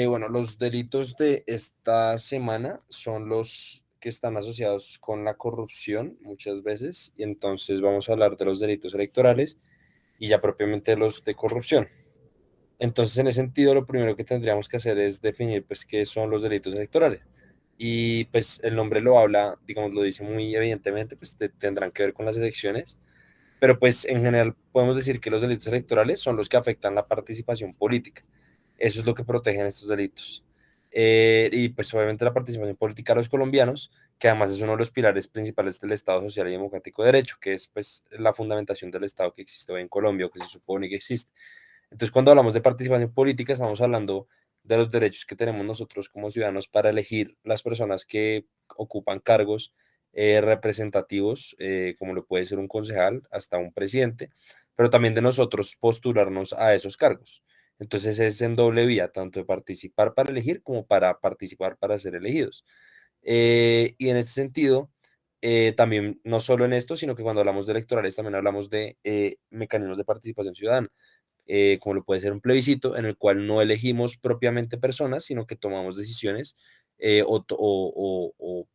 Bueno, los delitos de esta semana son los que están asociados con la corrupción muchas veces, y entonces vamos a hablar de los delitos electorales y ya propiamente los de corrupción. Entonces, en ese sentido, lo primero que tendríamos que hacer es definir, pues, qué son los delitos electorales. Y pues el nombre lo habla, digamos, lo dice muy evidentemente, pues tendrán que ver con las elecciones, pero pues en general podemos decir que los delitos electorales son los que afectan la participación política. Eso es lo que protegen estos delitos. Y pues obviamente la participación política de los colombianos, que además es uno de los pilares principales del Estado social y democrático de derecho, que es pues la fundamentación del Estado que existe hoy en Colombia o que se supone que existe. Entonces, cuando hablamos de participación política, estamos hablando de los derechos que tenemos nosotros como ciudadanos para elegir las personas que ocupan cargos representativos, como lo puede ser un concejal, hasta un presidente, pero también de nosotros postularnos a esos cargos. Entonces es en doble vía, tanto de participar para elegir como para participar para ser elegidos. Y en este sentido, también no solo en esto, sino que cuando hablamos de electorales también hablamos de mecanismos de participación ciudadana, como lo puede ser un plebiscito, en el cual no elegimos propiamente personas, sino que tomamos decisiones o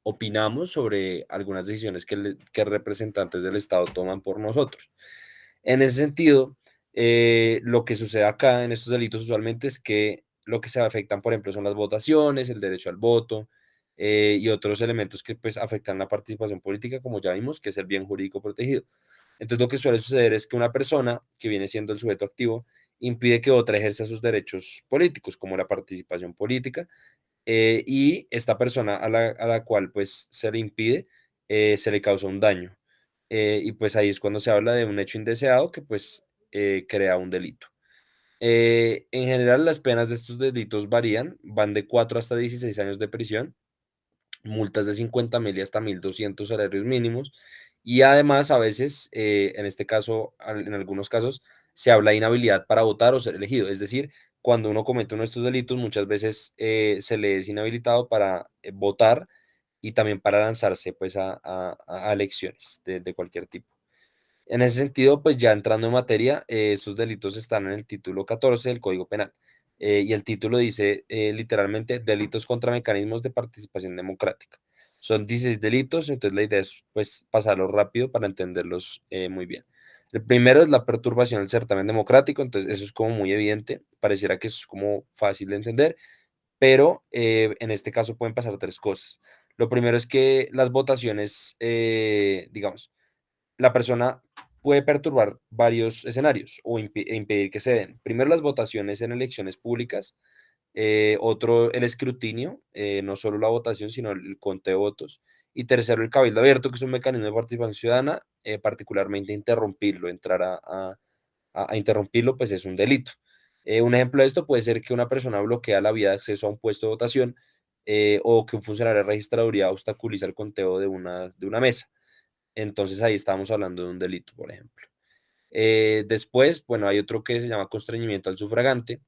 opinamos sobre algunas decisiones que representantes del Estado toman por nosotros. En ese sentido, lo que sucede acá en estos delitos usualmente es que lo que se afectan, por ejemplo, son las votaciones, el derecho al voto y otros elementos que pues afectan la participación política, como ya vimos, que es el bien jurídico protegido. Entonces, lo que suele suceder es que una persona que viene siendo el sujeto activo impide que otra ejerza sus derechos políticos, como la participación política, y esta persona a la cual pues se le impide, se le causa un daño. Y pues ahí es cuando se habla de un hecho indeseado que pues crea un delito. En general, las penas de estos delitos varían, van de 4 hasta 16 años de prisión, multas de 50.000 y hasta 1.200 salarios mínimos. Y además, a veces, en este caso, en algunos casos, se habla de inhabilidad para votar o ser elegido. Es decir, cuando uno comete uno de estos delitos, muchas veces se le es inhabilitado para votar y también para lanzarse pues, a elecciones de cualquier tipo. En ese sentido, pues ya entrando en materia, estos delitos están en el título 14 del Código Penal. Y el título dice literalmente delitos contra mecanismos de participación democrática. Son 16 delitos, entonces la idea es pues pasarlos rápido para entenderlos muy bien. El primero es la perturbación del certamen democrático, entonces eso es como muy evidente, pareciera que eso es como fácil de entender, pero en este caso pueden pasar tres cosas. Lo primero es que las votaciones, digamos, la persona puede perturbar varios escenarios o impedir que se den. Primero, las votaciones en elecciones públicas. Otro, el escrutinio, no solo la votación, sino el conteo de votos. Y tercero, el cabildo abierto, que es un mecanismo de participación ciudadana, particularmente interrumpirlo, entrar a interrumpirlo, pues es un delito. Un ejemplo de esto puede ser que una persona bloquea la vía de acceso a un puesto de votación, o que un funcionario de registraduría obstaculiza el conteo de una mesa. Entonces ahí estamos hablando de un delito, por ejemplo. Después, bueno, hay otro que se llama constreñimiento al sufragante.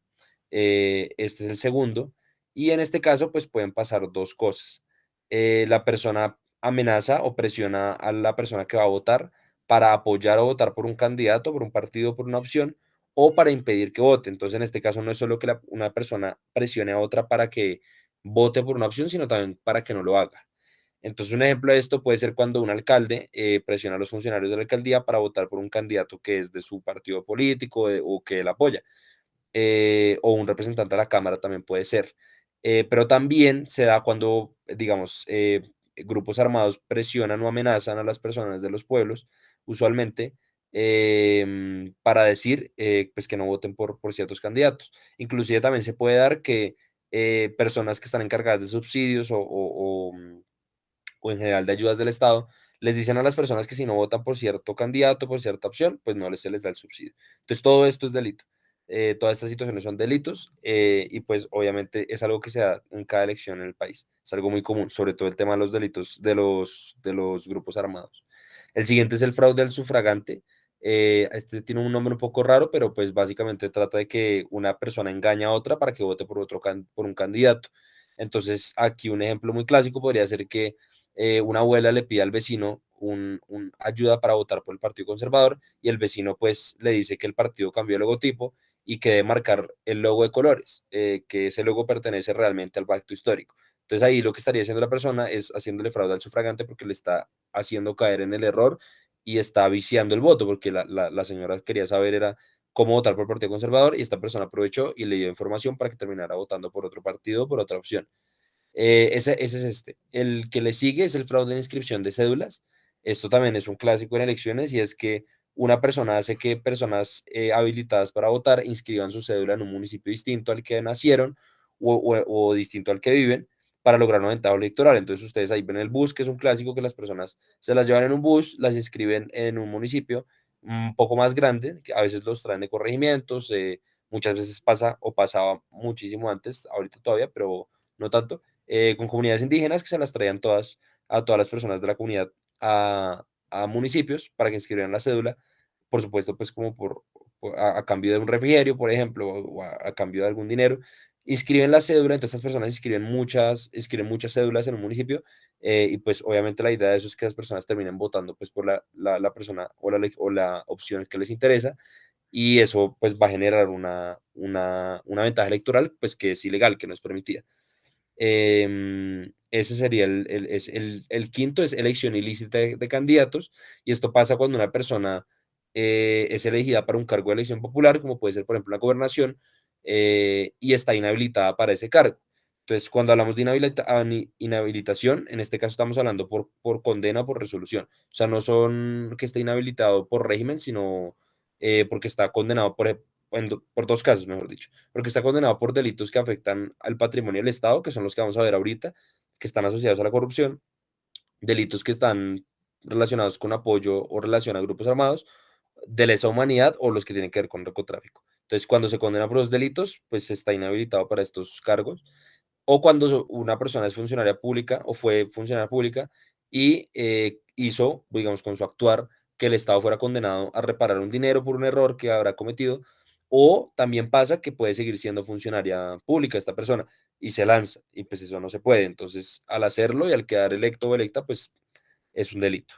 Este es el segundo. Y en este caso, pues pueden pasar dos cosas. La persona amenaza o presiona a la persona que va a votar para apoyar o votar por un candidato, por un partido, por una opción, o para impedir que vote. Entonces, en este caso, no es solo que una persona presione a otra para que vote por una opción, sino también para que no lo haga. Entonces, un ejemplo de esto puede ser cuando un alcalde presiona a los funcionarios de la alcaldía para votar por un candidato que es de su partido político o que él apoya, o un representante de la Cámara también puede ser. Pero también se da cuando, digamos, grupos armados presionan o amenazan a las personas de los pueblos, usualmente, para decir pues que no voten por ciertos candidatos. Inclusive también se puede dar que personas que están encargadas de subsidios o en general de ayudas del Estado, les dicen a las personas que si no votan por cierto candidato, por cierta opción, pues no se les da el subsidio. Entonces todo esto es delito. Todas estas situaciones son delitos, y pues obviamente es algo que se da en cada elección en el país. Es algo muy común, sobre todo el tema de los delitos de los grupos armados. El siguiente es el fraude al sufragante. Este tiene un nombre un poco raro, pero pues básicamente trata de que una persona engaña a otra para que vote por, por un candidato. Entonces aquí un ejemplo muy clásico podría ser que una abuela le pide al vecino ayuda para votar por el Partido Conservador y el vecino pues le dice que el partido cambió el logotipo y que debe marcar el logo de colores, que ese logo pertenece realmente al pacto histórico. Entonces ahí lo que estaría haciendo la persona es haciéndole fraude al sufragante porque le está haciendo caer en el error y está viciando el voto, porque la señora quería saber era cómo votar por el Partido Conservador y esta persona aprovechó y le dio información para que terminara votando por otro partido, por otra opción. Ese es este. El que le sigue es el fraude en inscripción de cédulas. Esto también es un clásico en elecciones y es que una persona hace que personas habilitadas para votar inscriban su cédula en un municipio distinto al que nacieron o distinto al que viven para lograr una ventaja electoral. Entonces ustedes ahí ven el bus, que es un clásico que las personas se las llevan en un bus, las inscriben en un municipio un poco más grande, que a veces los traen de corregimientos, muchas veces pasa o pasaba muchísimo antes, ahorita todavía, pero no tanto con comunidades indígenas que se las traían todas a todas las personas de la comunidad a municipios para que inscribieran la cédula, por supuesto, pues como a cambio de un refrigerio, por ejemplo, o a cambio de algún dinero, inscriben la cédula, entonces estas personas inscriben muchas cédulas en un municipio y pues obviamente la idea de eso es que las personas terminen votando pues por la persona o la opción que les interesa y eso pues va a generar una ventaja electoral pues que es ilegal, que no es permitida. Ese sería el quinto, es elección ilícita de candidatos, y esto pasa cuando una persona es elegida para un cargo de elección popular, como puede ser, por ejemplo, la gobernación, y está inhabilitada para ese cargo. Entonces, cuando hablamos de inhabilitación, en este caso estamos hablando por condena o por resolución. O sea, no son que esté inhabilitado por régimen, sino porque está condenado por dos casos, mejor dicho porque está condenado por delitos que afectan al patrimonio del Estado, que son los que vamos a ver ahorita, que están asociados a la corrupción, delitos que están relacionados con apoyo o relación a grupos armados, de lesa humanidad o los que tienen que ver con narcotráfico. Entonces, cuando se condena por los delitos, pues se está inhabilitado para estos cargos o cuando una persona es funcionaria pública o fue funcionaria pública y hizo, digamos, con su actuar, que el Estado fuera condenado a reparar un dinero por un error que habrá cometido, o también pasa que puede seguir siendo funcionaria pública esta persona y se lanza, y pues eso no se puede. Entonces, al hacerlo y al quedar electo o electa, pues es un delito.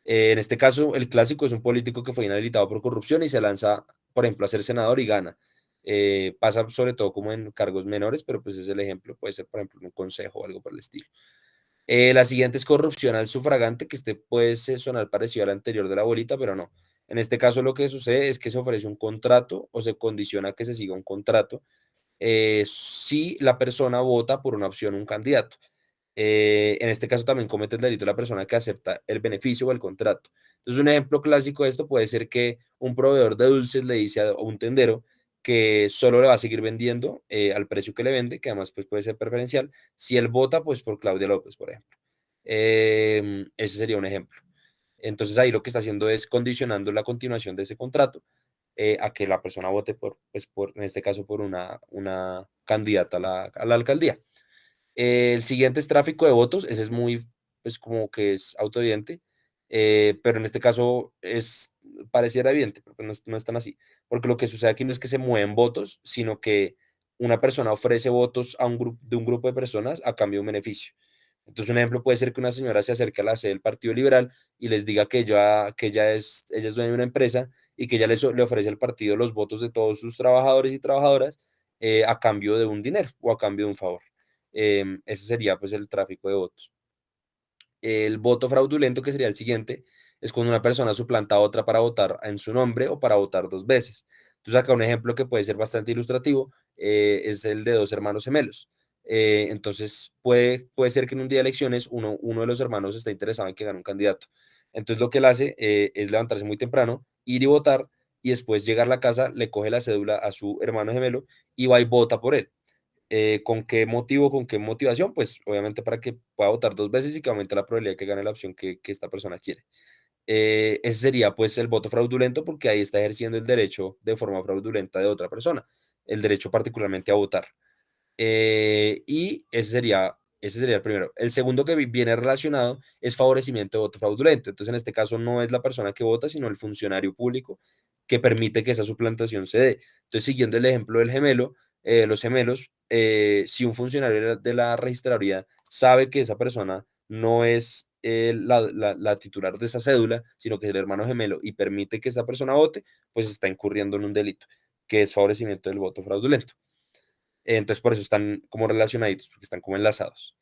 En este caso, el clásico es un político que fue inhabilitado por corrupción y se lanza, por ejemplo, a ser senador y gana. Pasa sobre todo como en cargos menores, pero pues es el ejemplo, puede ser, por ejemplo, en un consejo o algo por el estilo. La siguiente es corrupción al sufragante, que este puede sonar parecido al anterior de la bolita, pero no. En este caso lo que sucede es que se ofrece un contrato o se condiciona que se siga un contrato si la persona vota por una opción, un candidato. En este caso también comete el delito la persona que acepta el beneficio o el contrato. Entonces, un ejemplo clásico de esto puede ser que un proveedor de dulces le dice a un tendero que solo le va a seguir vendiendo al precio que le vende, que además pues, puede ser preferencial, si él vota pues por Claudia López, por ejemplo. Ese sería un ejemplo. Entonces ahí lo que está haciendo es condicionando la continuación de ese contrato a que la persona vote en este caso, por una candidata a la alcaldía. El siguiente es tráfico de votos, ese es muy, pues como que es autoevidente, pero en este caso pareciera evidente, pero no es tan así, porque lo que sucede aquí no es que se mueven votos, sino que una persona ofrece votos a de un grupo de personas a cambio de un beneficio. Entonces, un ejemplo puede ser que una señora se acerque a la sede del Partido Liberal y les diga ella es dueña de una empresa y que ella le ofrece al partido los votos de todos sus trabajadores y trabajadoras a cambio de un dinero o a cambio de un favor. Ese sería pues el tráfico de votos. El voto fraudulento, que sería el siguiente, es cuando una persona suplanta a otra para votar en su nombre o para votar dos veces. Entonces acá un ejemplo que puede ser bastante ilustrativo es el de dos hermanos gemelos. Entonces puede ser que en un día de elecciones uno de los hermanos está interesado en que gane un candidato. Entonces lo que él hace es levantarse muy temprano, ir y votar y después llegar a la casa, le coge la cédula a su hermano gemelo y va y vota por él. ¿Con qué motivo, con qué motivación? Pues obviamente para que pueda votar dos veces y que aumente la probabilidad de que gane la opción que esta persona quiere. Ese sería pues el voto fraudulento porque ahí está ejerciendo el derecho de forma fraudulenta de otra persona, el derecho particularmente a votar. Y ese sería el primero. El segundo que viene relacionado es favorecimiento de voto fraudulento. Entonces, en este caso, no es la persona que vota, sino el funcionario público que permite que esa suplantación se dé. Entonces, siguiendo el ejemplo del gemelo, los gemelos, si un funcionario de la registraduría sabe que esa persona no es la titular de esa cédula, sino que es el hermano gemelo y permite que esa persona vote, pues está incurriendo en un delito. que es favorecimiento del voto fraudulento. Entonces, por eso están como relacionaditos, porque están como enlazados.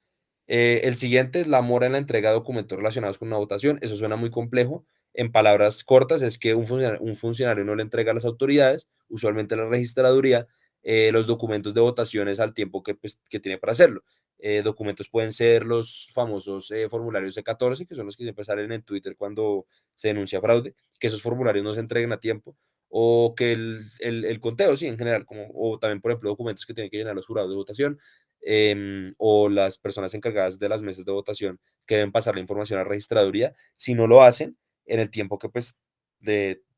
El siguiente es la mora en la entrega de documentos relacionados con una votación. Eso suena muy complejo. En palabras cortas, es que un funcionario no le entrega a las autoridades, usualmente a la registraduría, los documentos de votaciones al tiempo que, pues, que tiene para hacerlo. Documentos pueden ser los famosos formularios C14, que son los que siempre salen en Twitter cuando se denuncia fraude, que esos formularios no se entreguen a tiempo, o que el conteo, sí, en general, como, o también, por ejemplo, documentos que tienen que llenar los jurados de votación, o las personas encargadas de las mesas de votación que deben pasar la información a registraduría. Si no lo hacen en el tiempo que pues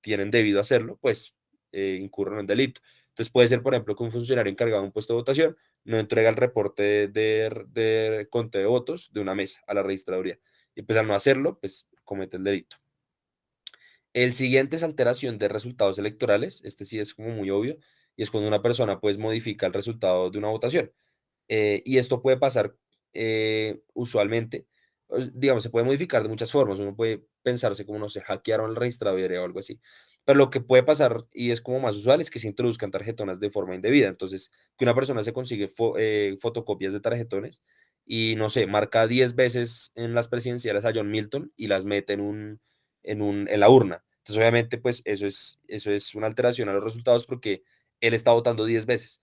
tienen debido a hacerlo, pues incurren en delito. Entonces puede ser, por ejemplo, que un funcionario encargado de un puesto de votación no entrega el reporte de conteo de votos de una mesa a la registraduría. Y pues al no hacerlo, pues comete el delito. El siguiente es alteración de resultados electorales. Este sí es como muy obvio. Y es cuando una persona pues modifica el resultado de una votación. Y esto puede pasar usualmente, digamos, se puede modificar de muchas formas. Uno puede pensarse como, no sé, hackearon el registrador o algo así. Pero lo que puede pasar, y es como más usual, es que se introduzcan tarjetonas de forma indebida. Entonces, que una persona se consigue fotocopias de tarjetones y, no sé, marca 10 veces en las presidenciales a John Milton y las mete en la urna. Entonces, obviamente, pues eso es una alteración a los resultados porque él está votando 10 veces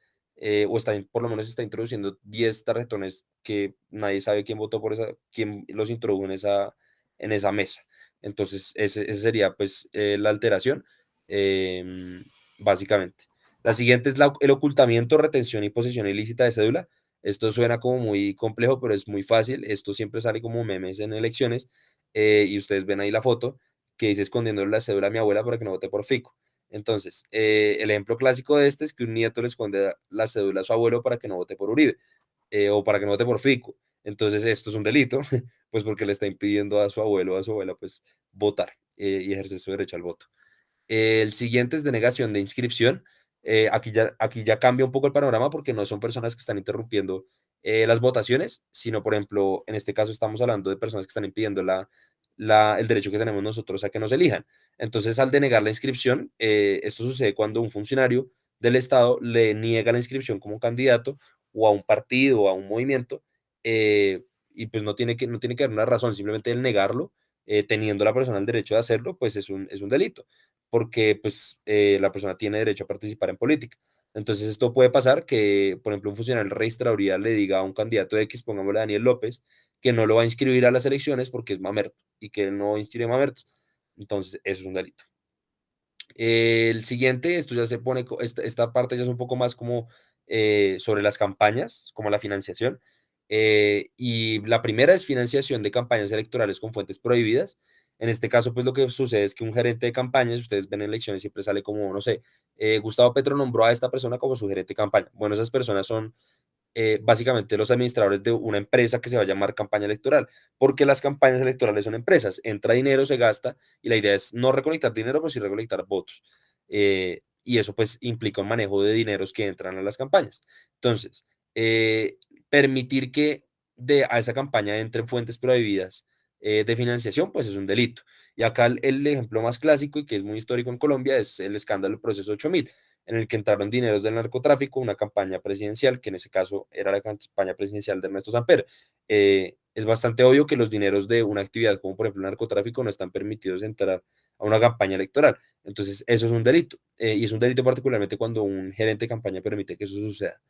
o está, por lo menos está introduciendo 10 tarjetones que nadie sabe quién votó por quién los introdujo en esa mesa. Entonces, ese sería pues la alteración, em, básicamente. La siguiente es el ocultamiento, retención y posesión ilícita de cédula. Esto suena como muy complejo, pero es muy fácil. Esto siempre sale como memes en elecciones y ustedes ven ahí la foto que dice escondiendo la cédula a mi abuela para que no vote por Fico. Entonces, el ejemplo clásico de este es que un nieto le esconde la cédula a su abuelo para que no vote por Uribe o para que no vote por Fico. Entonces, esto es un delito, pues porque le está impidiendo a su abuelo o a su abuela, pues, votar y ejercer su derecho al voto. El siguiente es denegación de inscripción. Aquí ya cambia un poco el panorama porque no son personas que están interrumpiendo las votaciones, sino, por ejemplo, en este caso estamos hablando de personas que están impidiendo el derecho que tenemos nosotros a que nos elijan. Entonces, al denegar la inscripción, esto sucede cuando un funcionario del Estado le niega la inscripción como candidato o a un partido o a un movimiento, y pues no tiene que haber una razón, simplemente el negarlo, teniendo la persona el derecho de hacerlo, pues es un delito porque pues la persona tiene derecho a participar en política. Entonces esto puede pasar que, por ejemplo, un funcionario de la registraduría le diga a un candidato X, pongámosle a Daniel López, que no lo va a inscribir a las elecciones porque es mamerto y que él no inscribe mamertos. Entonces eso es un delito. El siguiente, esto ya se pone, esta parte ya es un poco más como sobre las campañas, como la financiación. Y la primera es financiación de campañas electorales con fuentes prohibidas. En este caso, pues lo que sucede es que un gerente de campañas, ustedes ven en elecciones, siempre sale como, no sé, Gustavo Petro nombró a esta persona como su gerente de campaña. Bueno, esas personas son básicamente los administradores de una empresa que se va a llamar campaña electoral, porque las campañas electorales son empresas, entra dinero, se gasta, y la idea es no recolectar dinero, pero sí recolectar votos. Y eso pues implica un manejo de dineros que entran a las campañas. Entonces, permitir que a esa campaña entren fuentes prohibidas de financiación, pues es un delito. Y acá el ejemplo más clásico y que es muy histórico en Colombia es el escándalo del proceso 8000 en el que entraron dineros del narcotráfico, una campaña presidencial, que en ese caso era la campaña presidencial de Ernesto Samper. Es bastante obvio que los dineros de una actividad como por ejemplo el narcotráfico no están permitidos entrar a una campaña electoral. Entonces, eso es un delito. Y es un delito particularmente cuando un gerente de campaña permite que eso suceda.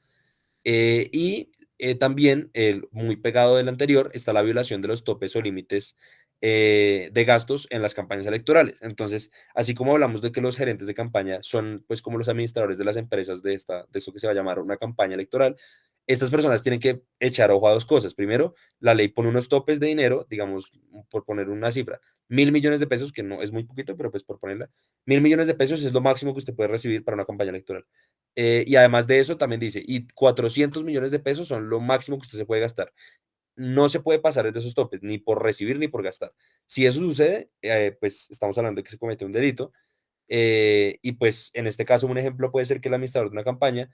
Y también, muy pegado del anterior, está la violación de los topes o límites de gastos en las campañas electorales. Entonces, así como hablamos de que los gerentes de campaña son pues como los administradores de las empresas de esto que se va a llamar una campaña electoral, estas personas tienen que echar ojo a dos cosas. Primero, la ley pone unos topes de dinero, digamos, por poner una cifra, 1.000 millones de pesos, que no es muy poquito, pero pues por ponerla, 1.000 millones de pesos es lo máximo que usted puede recibir para una campaña electoral. Y además de eso, también dice, y 400 millones de pesos son lo máximo que usted se puede gastar. No se puede pasar de esos topes, ni por recibir ni por gastar. Si eso sucede, pues estamos hablando de que se comete un delito. Y pues en este caso, un ejemplo puede ser que el administrador de una campaña,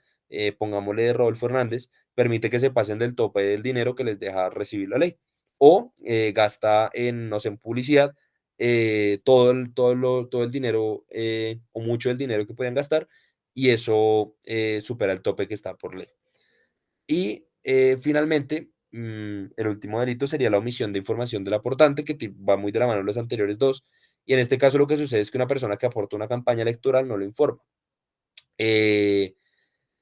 pongámosle de Rodolfo Hernández, permite que se pasen del tope del dinero que les deja recibir la ley. O gasta en, no sé, en publicidad todo el dinero o mucho del dinero que pueden gastar y eso supera el tope que está por ley. Y finalmente, el último delito sería la omisión de información del aportante, que va muy de la mano de los anteriores dos. Y en este caso lo que sucede es que una persona que aporta una campaña electoral no lo informa. Eh,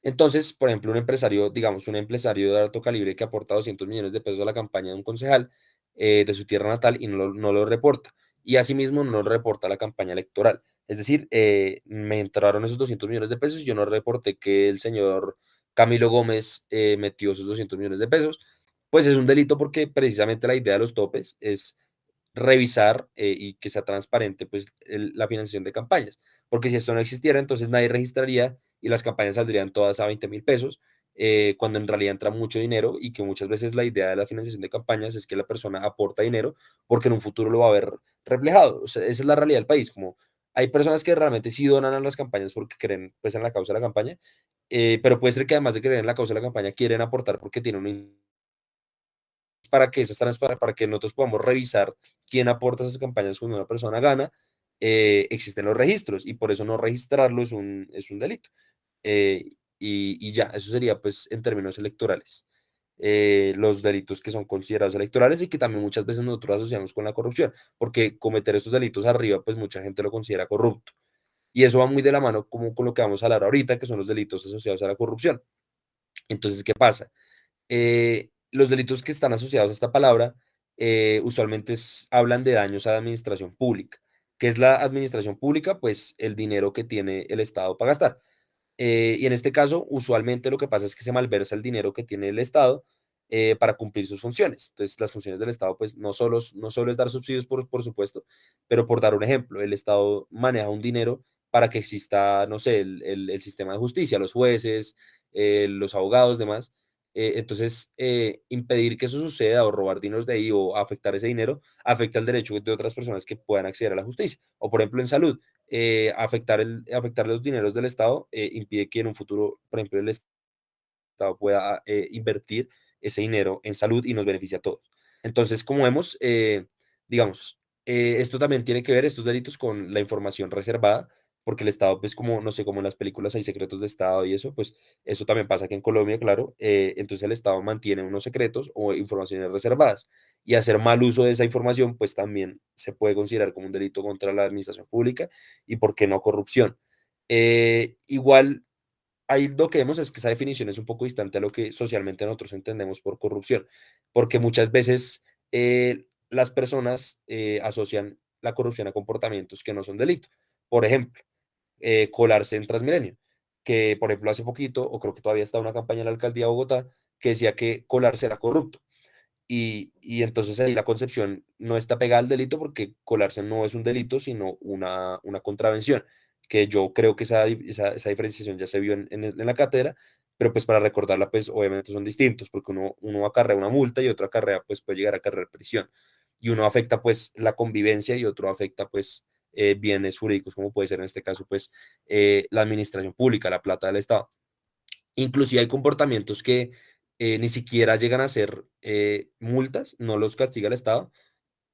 entonces, por ejemplo, un empresario, digamos, un empresario de alto calibre que aporta 200 millones de pesos a la campaña de un concejal de su tierra natal y no lo reporta. Y asimismo no lo reporta a la campaña electoral. Es decir, me entraron esos 200 millones de pesos y yo no reporté que el señor Camilo Gómez metió esos 200 millones de pesos. Pues es un delito porque precisamente la idea de los topes es revisar y que sea transparente pues la financiación de campañas. Porque si esto no existiera, entonces nadie registraría y las campañas saldrían todas a 20.000 pesos, cuando en realidad entra mucho dinero y que muchas veces la idea de la financiación de campañas es que la persona aporta dinero porque en un futuro lo va a ver reflejado. O sea, esa es la realidad del país, como hay personas que realmente sí donan a las campañas porque creen pues en la causa de la campaña, pero puede ser que además de creer en la causa de la campaña quieren aportar porque tienen un para que esas para que nosotros podamos revisar quién aporta esas campañas cuando una persona gana, existen los registros y por eso no registrarlo es un delito. Y ya, eso sería pues en términos electorales. Los delitos que son considerados electorales y que también muchas veces nosotros asociamos con la corrupción, porque cometer estos delitos arriba, pues mucha gente lo considera corrupto. Y eso va muy de la mano como con lo que vamos a hablar ahorita, que son los delitos asociados a la corrupción. Entonces, ¿qué pasa? Los delitos que están asociados a esta palabra usualmente hablan de daños a la administración pública. ¿Qué es la administración pública? Pues el dinero que tiene el Estado para gastar. Y en este caso, usualmente lo que pasa es que se malversa el dinero que tiene el Estado para cumplir sus funciones. Entonces, las funciones del Estado, pues no solo es dar subsidios, por supuesto, pero por dar un ejemplo, el Estado maneja un dinero para que exista, no sé, el sistema de justicia, los jueces, los abogados, demás. Entonces, impedir que eso suceda o robar dineros de ahí o afectar ese dinero afecta el derecho de otras personas que puedan acceder a la justicia. O, por ejemplo, en salud afectar los dineros del Estado impide que en un futuro, por ejemplo, el Estado pueda invertir ese dinero en salud y nos beneficia a todos. Entonces, como vemos, digamos, esto también tiene que ver, estos delitos, con la información reservada, porque el Estado, pues como, no sé, como en las películas hay secretos de Estado y eso, pues eso también pasa aquí en Colombia, claro. Entonces el Estado mantiene unos secretos o informaciones reservadas y hacer mal uso de esa información, pues también se puede considerar como un delito contra la administración pública y, ¿por qué no, corrupción? Igual ahí lo que vemos es que esa definición es un poco distante a lo que socialmente nosotros entendemos por corrupción, porque muchas veces las personas asocian la corrupción a comportamientos que no son delito. Por ejemplo, colarse en Transmilenio, que por ejemplo hace poquito, o creo que todavía está una campaña en la alcaldía de Bogotá, que decía que colarse era corrupto. Y entonces ahí la concepción no está pegada al delito porque colarse no es un delito, sino una contravención, que yo creo que esa diferenciación ya se vio en la cátedra, pero pues para recordarla, pues obviamente son distintos, porque uno acarrea una multa y otro acarrea, pues puede llegar a acarrear prisión. Y uno afecta pues la convivencia y otro afecta pues bienes jurídicos, como puede ser en este caso pues la administración pública, la plata del Estado. Inclusive hay comportamientos que ni siquiera llegan a ser multas, no los castiga el Estado,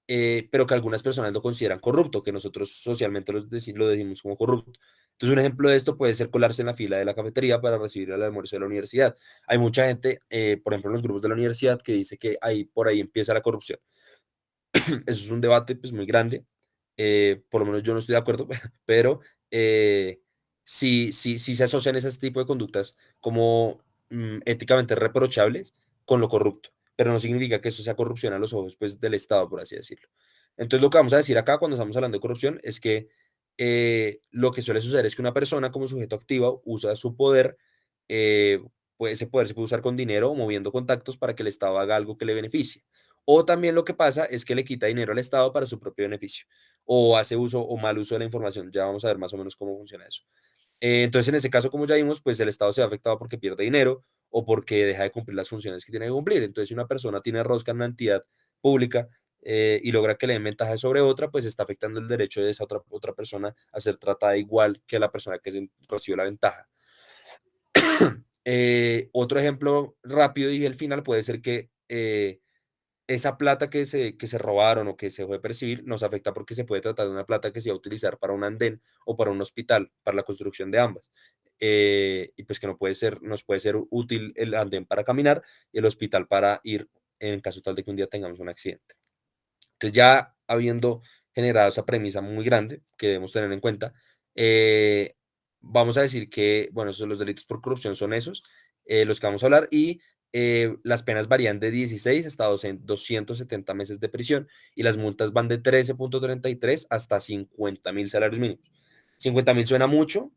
pero que algunas personas lo consideran corrupto, que nosotros socialmente lo decimos como corrupto. Entonces, un ejemplo de esto puede ser colarse en la fila de la cafetería para recibir el almuerzo de la universidad. Hay mucha gente, por ejemplo, en los grupos de la universidad, que dice que ahí, por ahí empieza la corrupción. Eso es un debate pues muy grande, por lo menos yo no estoy de acuerdo, pero sí se asocian ese tipo de conductas como éticamente reprochables con lo corrupto, pero no significa que eso sea corrupción a los ojos pues del Estado, por así decirlo. Entonces lo que vamos a decir acá cuando estamos hablando de corrupción es que lo que suele suceder es que una persona como sujeto activo usa su poder, ese poder se puede usar con dinero o moviendo contactos para que el Estado haga algo que le beneficie. O también lo que pasa es que le quita dinero al Estado para su propio beneficio, o hace uso o mal uso de la información. Ya vamos a ver más o menos cómo funciona eso. Entonces, en ese caso, como ya vimos, pues el Estado se ve afectado porque pierde dinero o porque deja de cumplir las funciones que tiene que cumplir. Entonces, si una persona tiene rosca en una entidad pública y logra que le den ventaja sobre otra, pues está afectando el derecho de esa otra persona a ser tratada igual que la persona que recibió la ventaja. Otro ejemplo rápido y el final puede ser que esa plata que se robaron o que se dejó de percibir nos afecta porque se puede tratar de una plata que se va a utilizar para un andén o para un hospital, para la construcción de ambas. y pues que no puede ser, nos puede ser útil el andén para caminar y el hospital para ir en caso tal de que un día tengamos un accidente. Entonces, ya habiendo generado esa premisa muy grande que debemos tener en cuenta, eh, vamos a decir que, bueno, esos, los delitos por corrupción son esos, los que vamos a hablar, y las penas varían de 16 hasta 270 meses de prisión, y las multas van de 13,33 hasta 50.000 salarios mínimos. 50.000 suena mucho,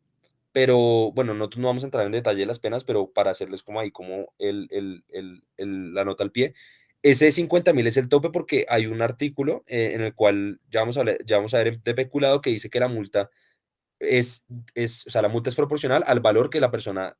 pero bueno, nosotros no vamos a entrar en detalle de las penas, pero para hacerles como ahí como la nota al pie, ese 50.000 es el tope porque hay un artículo en el cual ya vamos a ver de peculado que dice que la multa es, o sea, la multa es proporcional al valor que la persona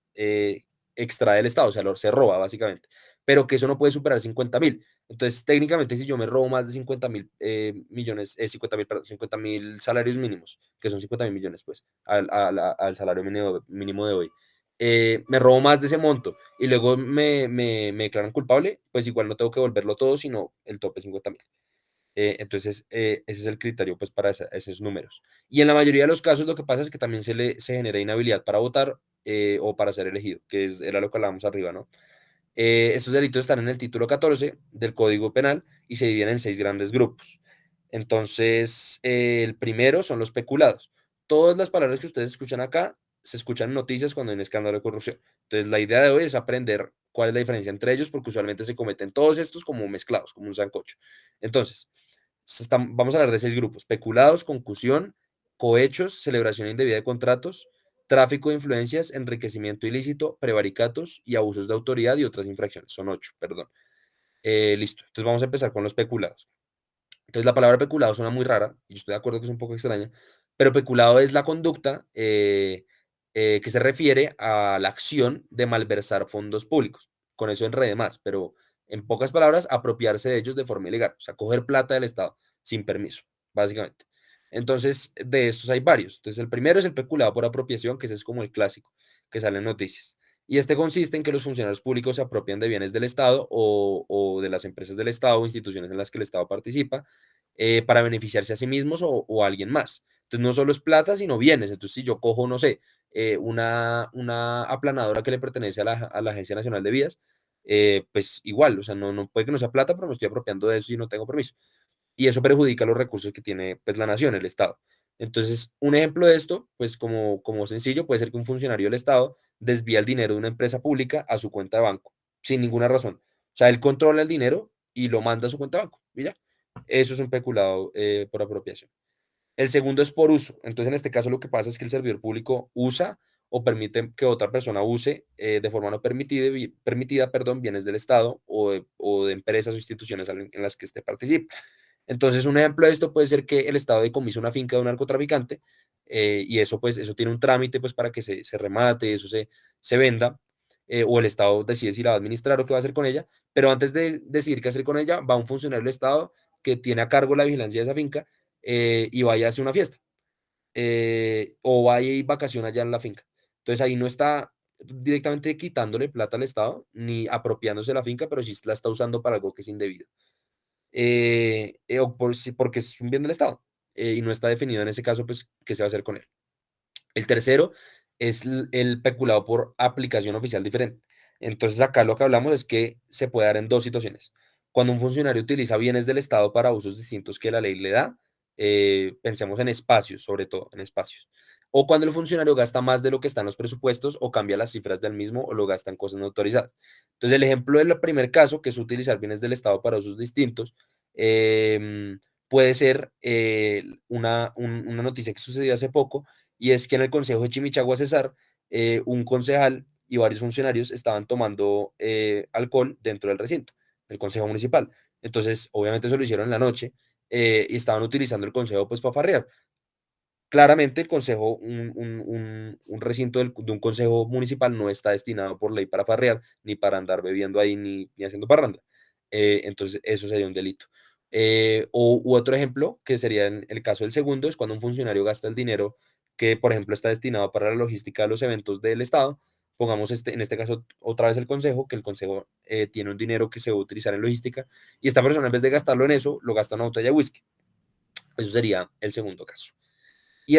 extrae del Estado, o sea, se roba básicamente, pero que eso no puede superar 50.000. Entonces, técnicamente, si yo me robo más de 50.000 millones, 50.000, perdón, 50.000 salarios mínimos, que son 50.000 millones, pues, al salario mínimo de hoy, me robo más de ese monto y luego me declaran culpable, pues igual no tengo que devolverlo todo, sino el tope 50.000. Entonces, ese es el criterio pues, para esos números. Y en la mayoría de los casos lo que pasa es que también se genera inhabilidad para votar o para ser elegido, era lo que hablábamos arriba, ¿no? Estos delitos están en el título 14 del Código Penal y se dividen en 6 grandes grupos. Entonces, el primero son los peculados. Todas las palabras que ustedes escuchan acá se escuchan en noticias cuando hay un escándalo de corrupción. Entonces, la idea de hoy es aprender cuál es la diferencia entre ellos, porque usualmente se cometen todos estos como mezclados, como un sancocho. Entonces, vamos a hablar de 6 grupos: peculados, concusión, cohechos, celebración indebida de contratos, tráfico de influencias, enriquecimiento ilícito, prevaricatos y abusos de autoridad y otras infracciones. Son 8, perdón. Listo. Entonces vamos a empezar con los peculados. Entonces la palabra peculado suena muy rara, y yo estoy de acuerdo que es un poco extraña, pero peculado es la conducta que se refiere a la acción de malversar fondos públicos. Con eso enredé más, pero en pocas palabras, apropiarse de ellos de forma ilegal, o sea, coger plata del Estado sin permiso, básicamente. Entonces, de estos hay varios. Entonces, el primero es el peculado por apropiación, que ese es como el clásico, que sale en noticias. Y este consiste en que los funcionarios públicos se apropian de bienes del Estado o de las empresas del Estado o instituciones en las que el Estado participa para beneficiarse a sí mismos o a alguien más. Entonces, no solo es plata, sino bienes. Entonces, si yo cojo, no sé, una aplanadora que le pertenece a la Agencia Nacional de Vías, pues igual, o sea, no puede que no sea plata, pero me estoy apropiando de eso y no tengo permiso. Y eso perjudica los recursos que tiene pues, la nación, el Estado. Entonces, un ejemplo de esto, pues como sencillo, puede ser que un funcionario del Estado desvía el dinero de una empresa pública a su cuenta de banco, sin ninguna razón. O sea, él controla el dinero y lo manda a su cuenta de banco, y ya. Eso es un peculado por apropiación. El segundo es por uso. Entonces, en este caso, lo que pasa es que el servidor público usa o permite que otra persona use de forma no permitida, perdón, bienes del Estado o de empresas o instituciones en las que este participe. Entonces, un ejemplo de esto puede ser que el Estado decomisa una finca de un narcotraficante y eso, pues, eso tiene un trámite pues, para que se remate, eso se venda, o el Estado decide si la va a administrar o qué va a hacer con ella, pero antes de decidir qué hacer con ella, va un funcionario del Estado que tiene a cargo la vigilancia de esa finca y vaya a hacer una fiesta o vaya y vacaciona allá en la finca. Entonces, ahí no está directamente quitándole plata al Estado ni apropiándose de la finca, pero sí la está usando para algo que es indebido o porque es un bien del Estado y no está definido en ese caso, pues, qué se va a hacer con él. El tercero es el peculado por aplicación oficial diferente. Entonces, acá lo que hablamos es que se puede dar en 2 situaciones. Cuando un funcionario utiliza bienes del Estado para usos distintos que la ley le da, pensemos en espacios, sobre todo en espacios. O cuando el funcionario gasta más de lo que está en los presupuestos o cambia las cifras del mismo o lo gasta en cosas no autorizadas. Entonces, el ejemplo del primer caso, que es utilizar bienes del Estado para usos distintos, puede ser una noticia que sucedió hace poco, y es que en el Consejo de Chimichagua, Cesar, un concejal y varios funcionarios estaban tomando alcohol dentro del recinto, del Consejo Municipal. Entonces, obviamente eso lo hicieron en la noche y estaban utilizando el Consejo pues para farrear. Claramente el consejo, un recinto de un consejo municipal no está destinado por ley para farrear, ni para andar bebiendo ahí, ni haciendo parranda. Entonces, eso sería un delito. U otro ejemplo, que sería en el caso del segundo, es cuando un funcionario gasta el dinero que, por ejemplo, está destinado para la logística de los eventos del Estado. Pongamos en este caso otra vez el consejo, que el consejo tiene un dinero que se va a utilizar en logística, y esta persona en vez de gastarlo en eso, lo gasta en una botella de whisky. Eso sería el segundo caso. Y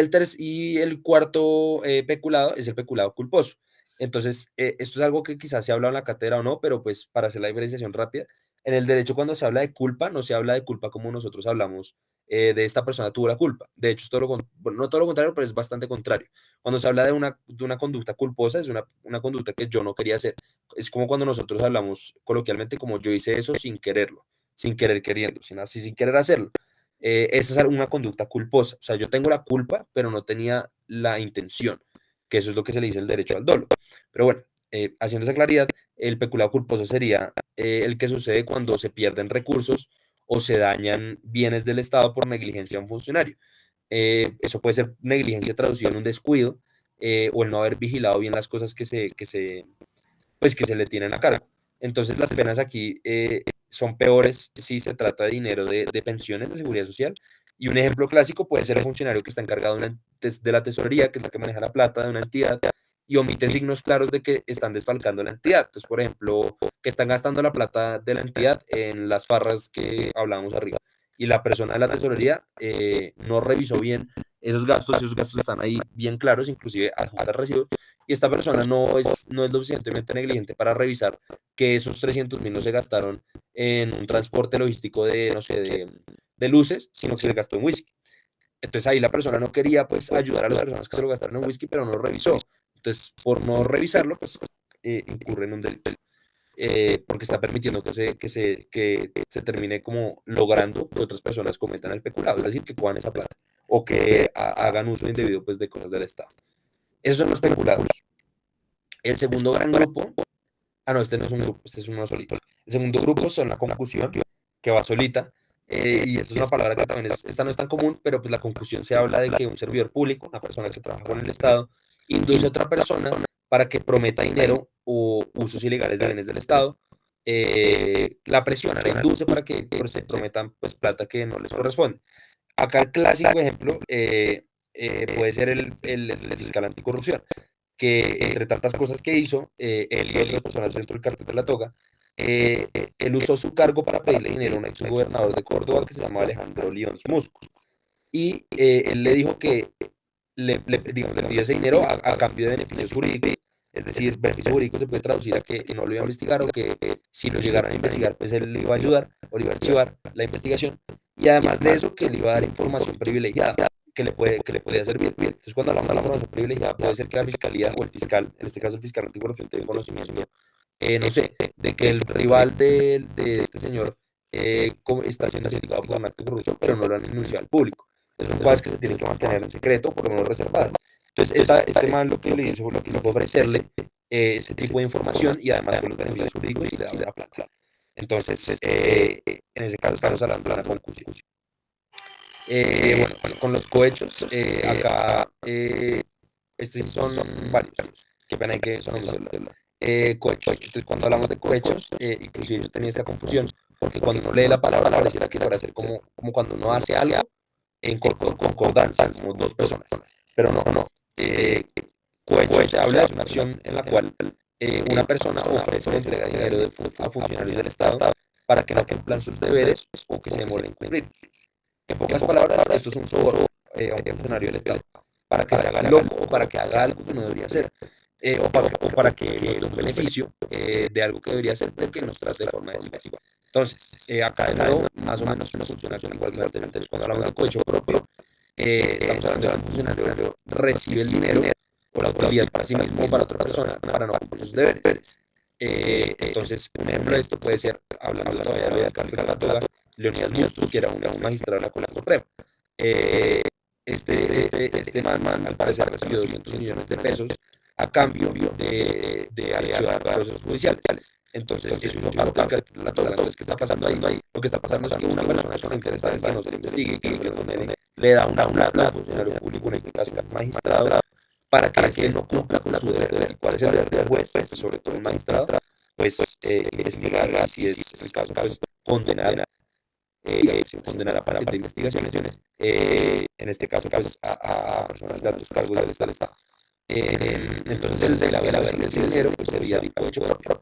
el cuarto peculado es el peculado culposo. Entonces, esto es algo que quizás se ha hablado en la cátedra o no, pero pues para hacer la diferenciación rápida, en el derecho cuando se habla de culpa, no se habla de culpa como nosotros hablamos de esta persona tuvo la culpa. De hecho, es todo bueno, no todo lo contrario, pero es bastante contrario. Cuando se habla de una conducta culposa, es una conducta que yo no quería hacer. Es como cuando nosotros hablamos coloquialmente como yo hice eso sin quererlo, sin querer queriendo, así sin querer hacerlo. Esa es una conducta culposa. O sea, yo tengo la culpa, pero no tenía la intención, que eso es lo que se le dice el derecho al dolo. Pero bueno, haciendo esa claridad, el peculado culposo sería el que sucede cuando se pierden recursos o se dañan bienes del Estado por negligencia de un funcionario. Eso puede ser negligencia traducida en un descuido o el no haber vigilado bien las cosas pues que se le tienen a cargo. Entonces las penas aquí son peores si se trata de dinero de pensiones de seguridad social. Y un ejemplo clásico puede ser el funcionario que está encargado de la tesorería, que es la que maneja la plata de una entidad, y omite signos claros de que están desfalcando la entidad. Entonces, por ejemplo, que están gastando la plata de la entidad en las farras que hablábamos arriba. Y la persona de la tesorería no revisó bien esos gastos están ahí bien claros, inclusive adjunta recibo, y esta persona no es lo suficientemente negligente para revisar que esos 300.000 no se gastaron en un transporte logístico de, no sé, de luces, sino que se gastó en whisky. Entonces ahí la persona no quería pues ayudar a las personas que se lo gastaron en whisky, pero no lo revisó. Entonces, por no revisarlo, pues incurre en un delito. Porque está permitiendo que se termine como logrando que otras personas cometan el peculado, es decir, que cojan esa plata o que hagan uso indebido pues, de cosas del Estado. Esos son los peculados. El segundo gran grupo, no, este no es un grupo, este es uno solito. El segundo grupo son la concusión, que va solita, y esta es una palabra que también esta no es tan común, pero pues la concusión se habla de que un servidor público, una persona que trabaja con el Estado, induce a otra persona para que prometa dinero o usos ilegales de bienes del Estado, la presiona, la induce para que se prometan pues plata que no les corresponde. Acá el clásico ejemplo puede ser el fiscal anticorrupción, que entre tantas cosas que hizo, él y otras personas dentro del cartel de la toga, él usó su cargo para pedirle dinero a un ex gobernador de Córdoba que se llamaba Alejandro León Muscos. Y él le dijo que digamos, le pidió ese dinero a cambio de beneficios jurídicos. Es decir, beneficio jurídico se puede traducir a que no lo iba a investigar o que si lo llegaran a investigar, pues él le iba a ayudar o le iba a archivar la investigación. Y además de eso, que le iba a dar información privilegiada que le podía servir. Entonces, cuando hablamos de la información privilegiada, puede ser que la fiscalía o el fiscal, en este caso el fiscal anticorrupción, tenga conocimiento, no sé, de que el rival de este señor está siendo investigado por un acto de corrupción, pero no lo han denunciado al público. Son cosas que se tienen que mantener en secreto, por lo menos reservadas. Entonces, este man lo que le hizo, lo que hizo fue ofrecerle ese tipo de información y además con los beneficios jurídicos y le daba la plata. Entonces, en ese caso estamos hablando de una concusión. Bueno, con los cohechos, acá, estos sí son varios. Qué pena hay que son cohechos. Entonces, cuando hablamos de cohechos, inclusive yo tenía esta confusión, porque cuando uno lee la palabra, pareciera que fuera a ser como cuando uno hace algo en concordancia, como dos personas. Pero no, no. Cohecho se habla de una acción en la cual una persona ofrece la entrega de dinero a funcionarios del Estado para que no cumplan sus deberes o que se demoren en cumplir. En pocas palabras, esto es un soborno a un funcionario del Estado para que se haga el loco o para que haga algo que no debería hacer. O para que nos dé un beneficio de algo que debería hacer, pero que nos trate de forma desigual. Entonces, acá de nuevo, más o menos nos funciona igual que antes. Cuando hablamos de cohecho propio, estamos hablando de un funcionario recibe el dinero o la autoridad para sí mismo o para otra persona para no cumplir sus deberes. Entonces, un ejemplo de esto puede ser, hablando todavía de alcalde de la Toga, Leonidas Bustos, que era un magistrado de la Corte Suprema. Eh, este man, al parecer, recibió 200 millones de pesos a cambio de archivar procesos judiciales. Entonces, eso hizo parte de la Toga. Entonces, ¿qué está pasando ahí? Lo que está pasando es que una persona está interesada en que no se le investigue, que no le da una plata a funcionario público, en este caso, al magistrado, para que éste no cumpla con su deber. ¿Y cuál es el deber del juez? Pues, sobre todo el magistrado, pues investigar, y si es el caso, pues condenar, condenar a para de investigaciones, en este caso, pues, a personas de altos cargos del Estado. Entonces, el de la vela del dinero, pues sería el cohecho propio.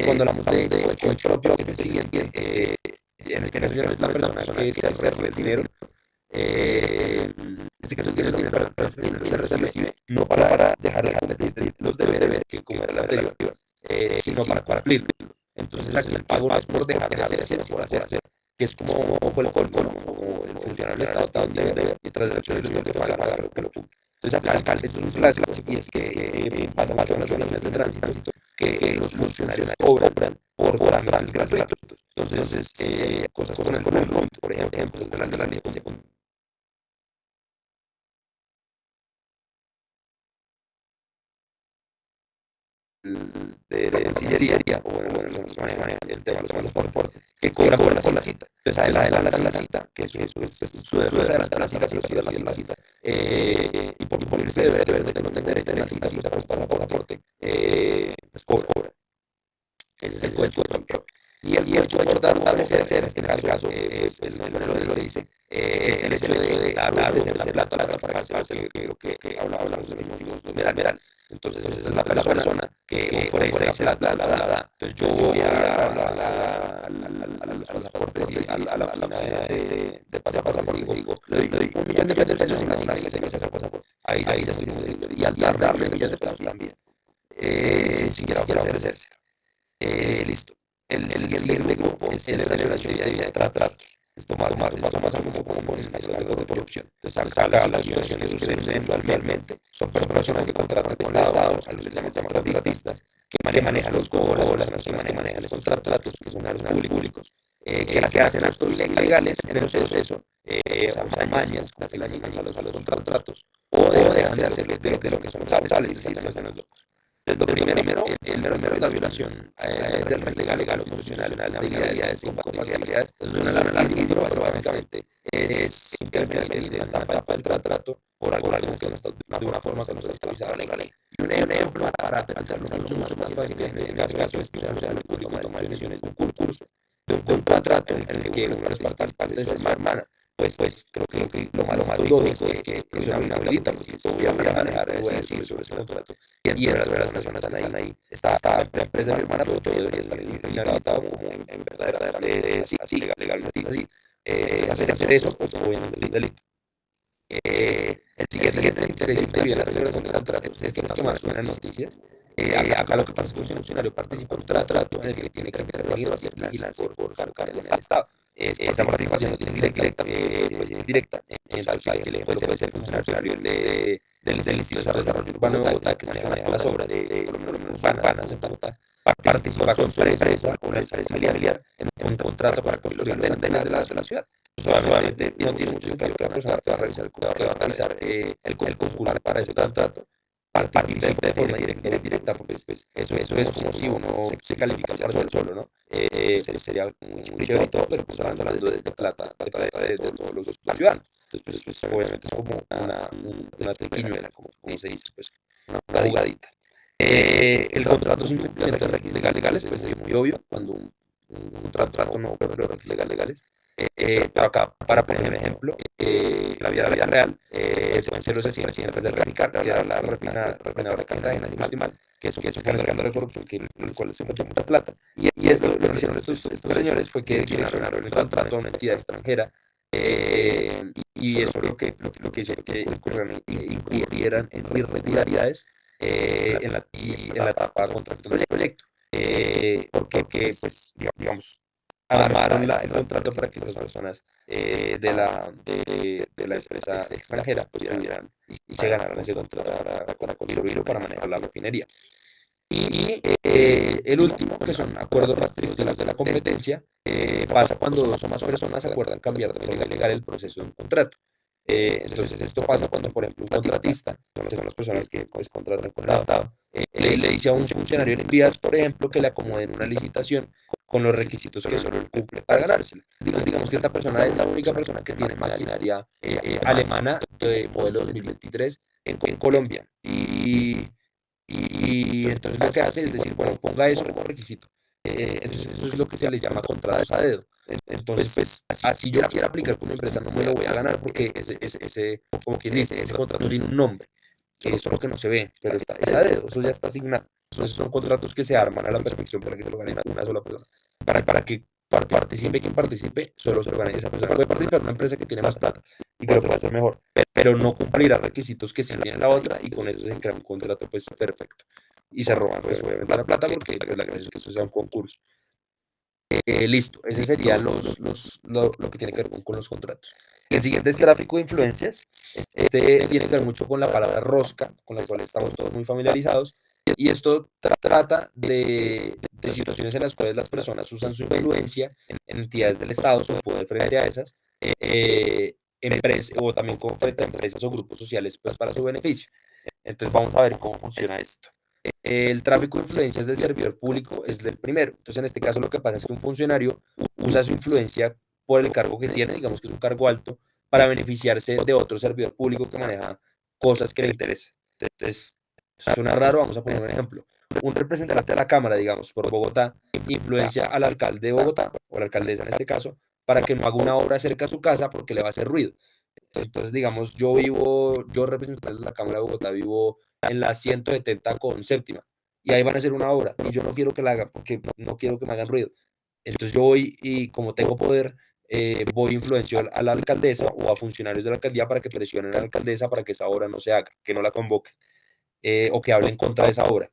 Cuando hablamos de cohecho propio, que es el siguiente, en este caso ya no es la persona que se hace el dinero, este este caso el dinero tiene pero este dinero se recibe no para dejar de cumplir los deberes que como era la anterior, sino para cumplirlo. Entonces aquí el pago no es por dejar de hacer, sino por hacer, que es como un poco el colmo, ¿no? Como el funcionario del Estado tiene un deber y tras el hecho de lo que paga, pero que lo cumple. Entonces acá esto es un clásico y es que pasa mucho en las zonas de tránsito que los funcionarios cobran por trámites gratuitos. Entonces, cosas con el RUT, por ejemplo, de la ley de sillería, o bueno, los que manejan el tema de los transportes, que cobran por la cita. Entonces, adelantan la cita, que eso es pues, su deber de adelantar la cita, pero sí de la cita. Y por ese deber de que no tener derecho a la cita, pues, para pasaporte, pues cobra. Ese es el cuento del propio. Y el hecho de darle ser, en este caso, pues lo dice, es el hecho de dar la plata para que hacer lo que hablamos de los motivos numeral. Entonces, esa es la persona que ofrece la da. Entonces, yo voy a los pasaportes y a la oficina de pasaporte y digo, le doy 1 millón de pesos y una vez que se hace el pasaporte. Ahí ya estoy muy diciendo. Y al darle millones de pesos también, sin siquiera ofrecerse. Listo. El siguiente grupo es celebración de vida de tratos. Esto más como ponen algo de corrupción. Entonces, acá las situaciones que suceden usualmente son personas que contratan con el Estado, a los que se llaman contratistas, que manejan los cobros, las personas que manejan los contratos, que son los públicos, que hacen actos ilegales en el proceso, usan mañas, como que le llaman a los contratos, o dejan de hacer de lo que son responsables, es decir, se hacen los locos. Entonces, lo primero es la violación del red legal o constitucional de habilidades e incompatibilidades. Es una larguísima, pero básicamente es intervenir en la etapa del trato por algo que no está de una forma que no está autorizada la ley. Y un ejemplo para hacerlo mucho más fácil de identificar es que el Código de Toma de Decisiones de un concurso, de un contrato en el que uno de los participantes es su hermana. Pues creo que lo más lógico es que eso no habilita, porque yo voy a manejar, voy a decir sobre ese contrato y en las personas están ahí. Está la empresa de mi hermana, pero yo debería estar inhabilitado como en verdaderamente así, legalmente así. Hacer eso, pues obviamente es un delito. El siguiente interés de la celebración de contratos es que más suena en noticias. Acá lo que pasa es que un funcionario participa en un trato en el que tiene que hacer hacer vigilancia por cargo en el Estado. Esa participación no tiene directa, pues indirecta, en tal que le puede ser funcionario del Instituto de Desarrollo Urbano de Bogotá, que se maneja las obras por lo menos urbanas en Bogotá, participa con su empresa, con la empresa familiar, en un contrato para construir las antenas de la ciudad. Pues obviamente no tiene mucho sentido que la persona que va a realizar el concurso para ese contrato participe de forma directa, porque pues, eso es como si uno se califica para ser solo, ¿no? Sería muy chévere y todo, pero pues hablando de plata, de todos los ciudadanos. Entonces, pues, obviamente es como una triquiñuela, como se dice, pues, una jugadita. El contrato sin cumplimiento de requisitos legales, pues es muy obvio cuando un trato no cumple los requisitos legales. Pero acá, para poner un ejemplo, la vida real, se pueden ser los accidentes de Reficar, que era la refinadora de Cartagena, si no estoy mal, que eso fue un escándalo de corrupción que el cual se metió mucha plata. Y esto lo que hicieron estos señores fue que direccionaron el contrato a una entidad extranjera, y eso lo que hizo fue que incurrieran en irregularidades en la etapa contractual del proyecto. Porque, pues, digamos, armaron el contrato para que estas personas de la empresa extranjera pues pudieran y se ganaron ese contrato para construirlo, para manejar la refinería. Y el último, que son acuerdos restrictivos de la competencia, pasa cuando dos o más personas acuerdan cambiar de forma ilegal el proceso de un contrato. Entonces, esto pasa cuando, por ejemplo, un contratista, que son las personas que pues, contratan con el Estado, le dice a un funcionario en vías, por ejemplo, que le acomoden una licitación con los requisitos que solo él cumple para ganársela. Digamos que esta persona es la única persona que tiene maquinaria alemana de modelo 2023 en Colombia. Y entonces lo que hace es decir, bueno, ponga eso como requisito. Eso es lo que se le llama contratos a dedo. Entonces, pues, así yo quiero aplicar como empresa, no me lo voy a ganar porque como quien dice, ese contrato tiene un nombre, solo que no se ve, pero es a dedo, eso ya está asignado. Entonces, son contratos que se arman a la perfección para que se lo gane una sola persona. ¿Para qué? participe quien participe, solo se lo gana esa persona. Puede participar en una empresa que tiene más plata y que lo puede hacer mejor, pero no cumplirá requisitos que sí tiene la otra y con eso se crea un contrato pues perfecto. Y se roban pues obviamente la plata porque pues, la gracia es que eso sea un concurso. Listo, ese sería lo que tiene que ver con los contratos. El siguiente es tráfico de influencias. Este tiene que ver mucho con la palabra rosca, con la cual estamos todos muy familiarizados. Y esto trata de situaciones en las cuales las personas usan su influencia en entidades del Estado, su poder frente a esas, empresas, o también frente a empresas o grupos sociales pues, para su beneficio. Entonces vamos a ver cómo funciona esto. El tráfico de influencias del servidor público es del primero. Entonces, en este caso, lo que pasa es que un funcionario usa su influencia por el cargo que tiene, digamos que es un cargo alto, para beneficiarse de otro servidor público que maneja cosas que le interesan. Entonces, suena raro, vamos a poner un ejemplo. Un representante de la Cámara, digamos, por Bogotá, influencia al alcalde de Bogotá, o la alcaldesa en este caso, para que no haga una obra cerca a su casa porque le va a hacer ruido. Entonces, digamos, yo representante de la Cámara de Bogotá, vivo en la 170 con séptima, y ahí van a hacer una obra, y yo no quiero que la hagan porque no quiero que me hagan ruido. Entonces yo voy y como tengo poder, voy a influenciar a la alcaldesa o a funcionarios de la alcaldía para que presionen a la alcaldesa para que esa obra no se haga, que no la convoque, o que hablen contra esa obra.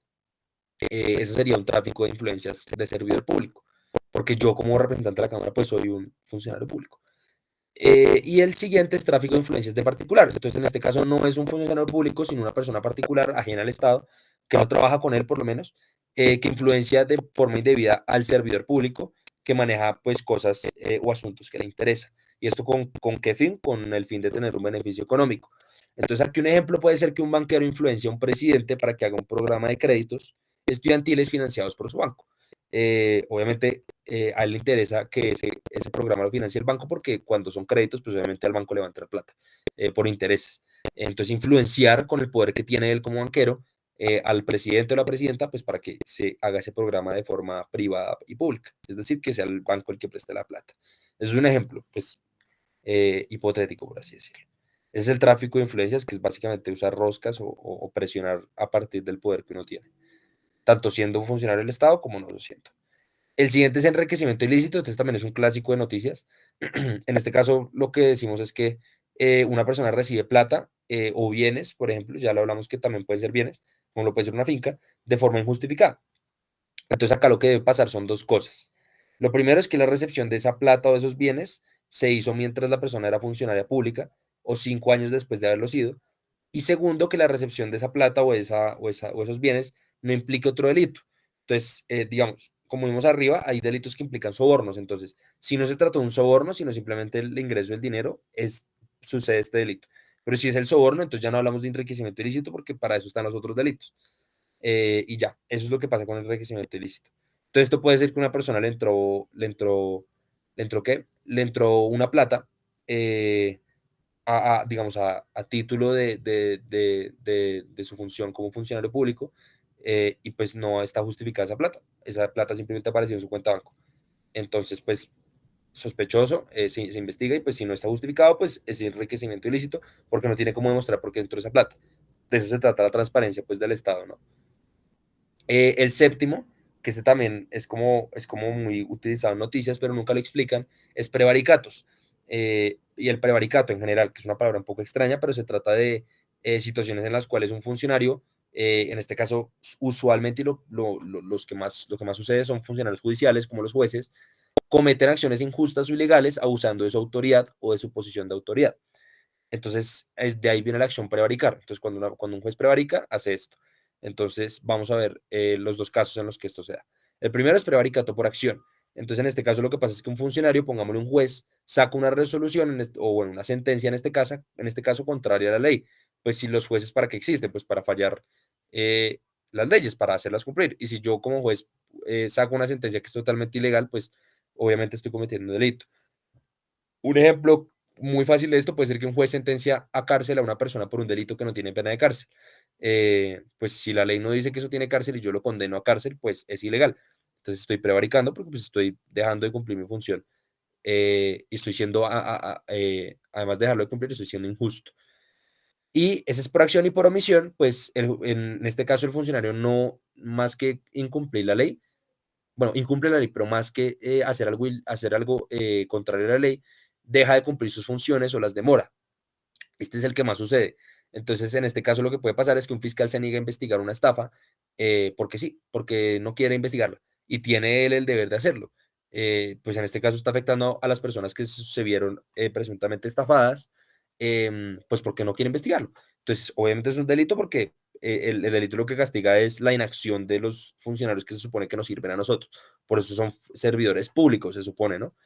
Ese sería un tráfico de influencias de servidor público, porque yo como representante de la Cámara, pues soy un funcionario público. Y el siguiente es tráfico de influencias de particulares. Entonces, en este caso no es un funcionario público, sino una persona particular ajena al Estado, que no trabaja con él por lo menos, que influencia de forma indebida al servidor público, que maneja pues cosas o asuntos que le interesan. ¿Y esto con qué fin? Con el fin de tener un beneficio económico. Entonces, aquí un ejemplo puede ser que un banquero influencia a un presidente para que haga un programa de créditos estudiantiles financiados por su banco. Obviamente, a él le interesa que ese programa lo financie el banco porque cuando son créditos, pues obviamente al banco le va a entrar plata por intereses. Entonces, influenciar con el poder que tiene él como banquero al presidente o la presidenta, pues para que se haga ese programa de forma privada y pública. Es decir, que sea el banco el que preste la plata. Eso es un ejemplo, pues, hipotético, por así decirlo. Ese es el tráfico de influencias, que es básicamente usar roscas o presionar a partir del poder que uno tiene, tanto siendo un funcionario del Estado como no lo siendo. El siguiente es enriquecimiento ilícito, entonces también es un clásico de noticias. En este caso, lo que decimos es que una persona recibe plata o bienes, por ejemplo, ya lo hablamos que también puede ser bienes, como lo puede ser una finca, de forma injustificada. Entonces acá lo que debe pasar son dos cosas. Lo primero es que la recepción de esa plata o de esos bienes se hizo mientras la persona era funcionaria pública o 5 años después de haberlo sido. Y segundo, que la recepción de esa plata o esos bienes no implique otro delito. Entonces, digamos, como vimos arriba, hay delitos que implican sobornos. Entonces, si no se trata de un soborno, sino simplemente el ingreso del dinero, sucede este delito. Pero si es el soborno, entonces ya no hablamos de enriquecimiento ilícito porque para eso están los otros delitos. Y ya, eso es lo que pasa con el enriquecimiento ilícito. Entonces, esto puede ser que una persona le entró ¿qué? Le entró una plata, digamos, a título de su función como funcionario público, y pues no está justificada esa plata. Esa plata simplemente apareció en su cuenta de banco. Entonces, pues sospechoso, se investiga y pues si no está justificado, pues es enriquecimiento ilícito porque no tiene cómo demostrar por qué entró esa plata. De eso se trata la transparencia pues del Estado, ¿no? El séptimo, que este también es como muy utilizado en noticias, pero nunca lo explican, es prevaricatos. Y el prevaricato en general, que es una palabra un poco extraña, pero se trata de situaciones en las cuales un funcionario, en este caso, usualmente lo que más sucede son funcionarios judiciales, como los jueces, cometen acciones injustas o ilegales abusando de su autoridad o de su posición de autoridad. Entonces, de ahí viene la acción prevaricar. Entonces, cuando un juez prevarica, hace esto. Entonces, vamos a ver los dos casos en los que esto se da. El primero es prevaricato por acción. Entonces, en este caso, lo que pasa es que un funcionario, pongámosle un juez, saca una resolución, o bueno, una sentencia en este caso, contraria a la ley. Pues si los jueces, ¿para qué existen? Pues para fallar eh, las leyes, para hacerlas cumplir. Y si yo como juez saco una sentencia que es totalmente ilegal, pues obviamente estoy cometiendo un delito. Un ejemplo muy fácil de esto puede ser que un juez sentencia a cárcel a una persona por un delito que no tiene pena de cárcel. Pues si la ley no dice que eso tiene cárcel y yo lo condeno a cárcel, pues es ilegal. Entonces estoy prevaricando porque pues estoy dejando de cumplir mi función. Y estoy siendo, además de dejarlo de cumplir, estoy siendo injusto. Y ese es por acción y por omisión, pues en este caso el funcionario no, más que incumplir la ley, bueno, incumple la ley, pero más que hacer algo contrario a la ley, deja de cumplir sus funciones o las demora. Este es el que más sucede. Entonces, en este caso, lo que puede pasar es que un fiscal se niegue a investigar una estafa porque sí, porque no quiere investigarla y tiene él el deber de hacerlo. Pues en este caso está afectando a las personas que se vieron presuntamente estafadas, pues porque no quiere investigarlo. Entonces, obviamente es un delito porque el delito lo que castiga es la inacción de los funcionarios que se supone que nos sirven a nosotros. Por eso son servidores públicos, se supone, ¿no?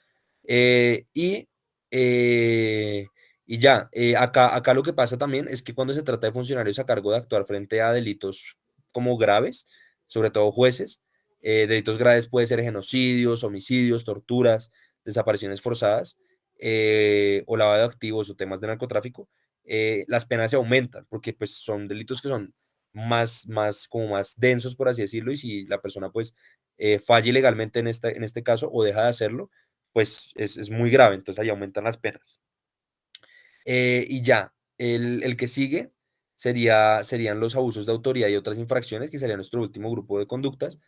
Eh, y, eh, y ya, acá lo que pasa también es que cuando se trata de funcionarios a cargo de actuar frente a delitos como graves, sobre todo jueces, delitos graves puede ser genocidios, homicidios, torturas, desapariciones forzadas, o lavado de activos o temas de narcotráfico, las penas se aumentan porque pues son delitos que son como más densos, por así decirlo, y si la persona pues falla ilegalmente en este caso o deja de hacerlo, pues es muy grave, entonces ahí aumentan las penas. Y ya, el que sigue serían los abusos de autoridad y otras infracciones, que sería nuestro último grupo de conductas.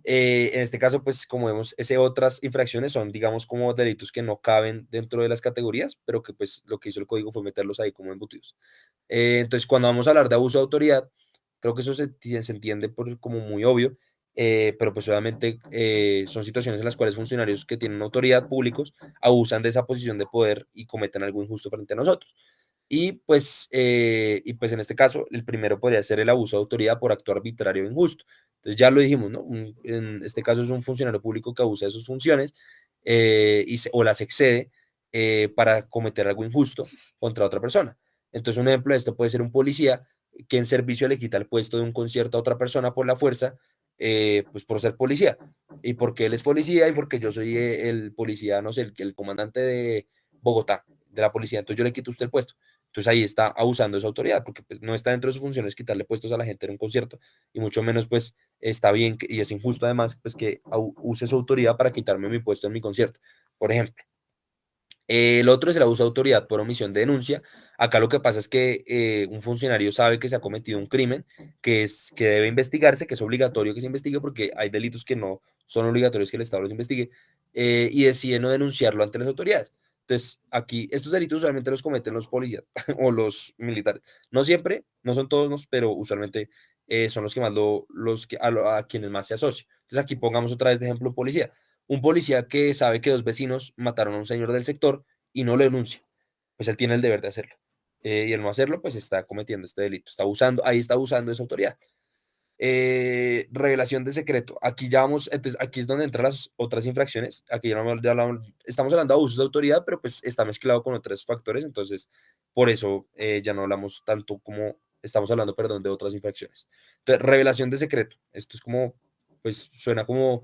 En este caso, pues como vemos, ese otras infracciones son, digamos, como delitos que no caben dentro de las categorías, pero que pues lo que hizo el código fue meterlos ahí como embutidos. Entonces, cuando vamos a hablar de abuso de autoridad, creo que eso se entiende como muy obvio, pero pues obviamente son situaciones en las cuales funcionarios que tienen autoridad públicos abusan de esa posición de poder y cometen algo injusto frente a nosotros. Y pues en este caso, el primero podría ser el abuso de autoridad por actuar arbitrario e injusto. Entonces ya lo dijimos, ¿no? En este caso es un funcionario público que abusa de sus funciones o las excede para cometer algo injusto contra otra persona. Entonces un ejemplo de esto puede ser un policía que en servicio le quita el puesto de un concierto a otra persona por la fuerza, pues por ser policía. Y porque él es policía y porque yo soy el policía, no sé, el comandante de Bogotá, de la policía, entonces yo le quito a usted el puesto. Entonces ahí está abusando de su autoridad, porque pues, no está dentro de sus funciones quitarle puestos a la gente en un concierto, y mucho menos pues está bien y es injusto además pues que use su autoridad para quitarme mi puesto en mi concierto, por ejemplo. El otro es el abuso de autoridad por omisión de denuncia. Acá lo que pasa es que un funcionario sabe que se ha cometido un crimen, que debe investigarse, que es obligatorio que se investigue porque hay delitos que no son obligatorios que el Estado los investigue, y decide no denunciarlo ante las autoridades. Entonces, aquí estos delitos usualmente los cometen los policías o los militares. No siempre, no son todos, pero usualmente son los que más a quienes más se asocia. Entonces, aquí pongamos otra vez de ejemplo un policía. Un policía que sabe que dos vecinos mataron a un señor del sector y no lo denuncia, pues él tiene el deber de hacerlo. Y el no hacerlo, pues está cometiendo este delito, ahí está abusando de su autoridad. Revelación de secreto. Aquí ya vamos, entonces aquí es donde entran las otras infracciones. Aquí estamos hablando de abusos de autoridad, pero pues está mezclado con otros factores, entonces por eso ya no hablamos tanto como estamos hablando, perdón, de otras infracciones. Entonces, revelación de secreto. Esto es como, pues suena como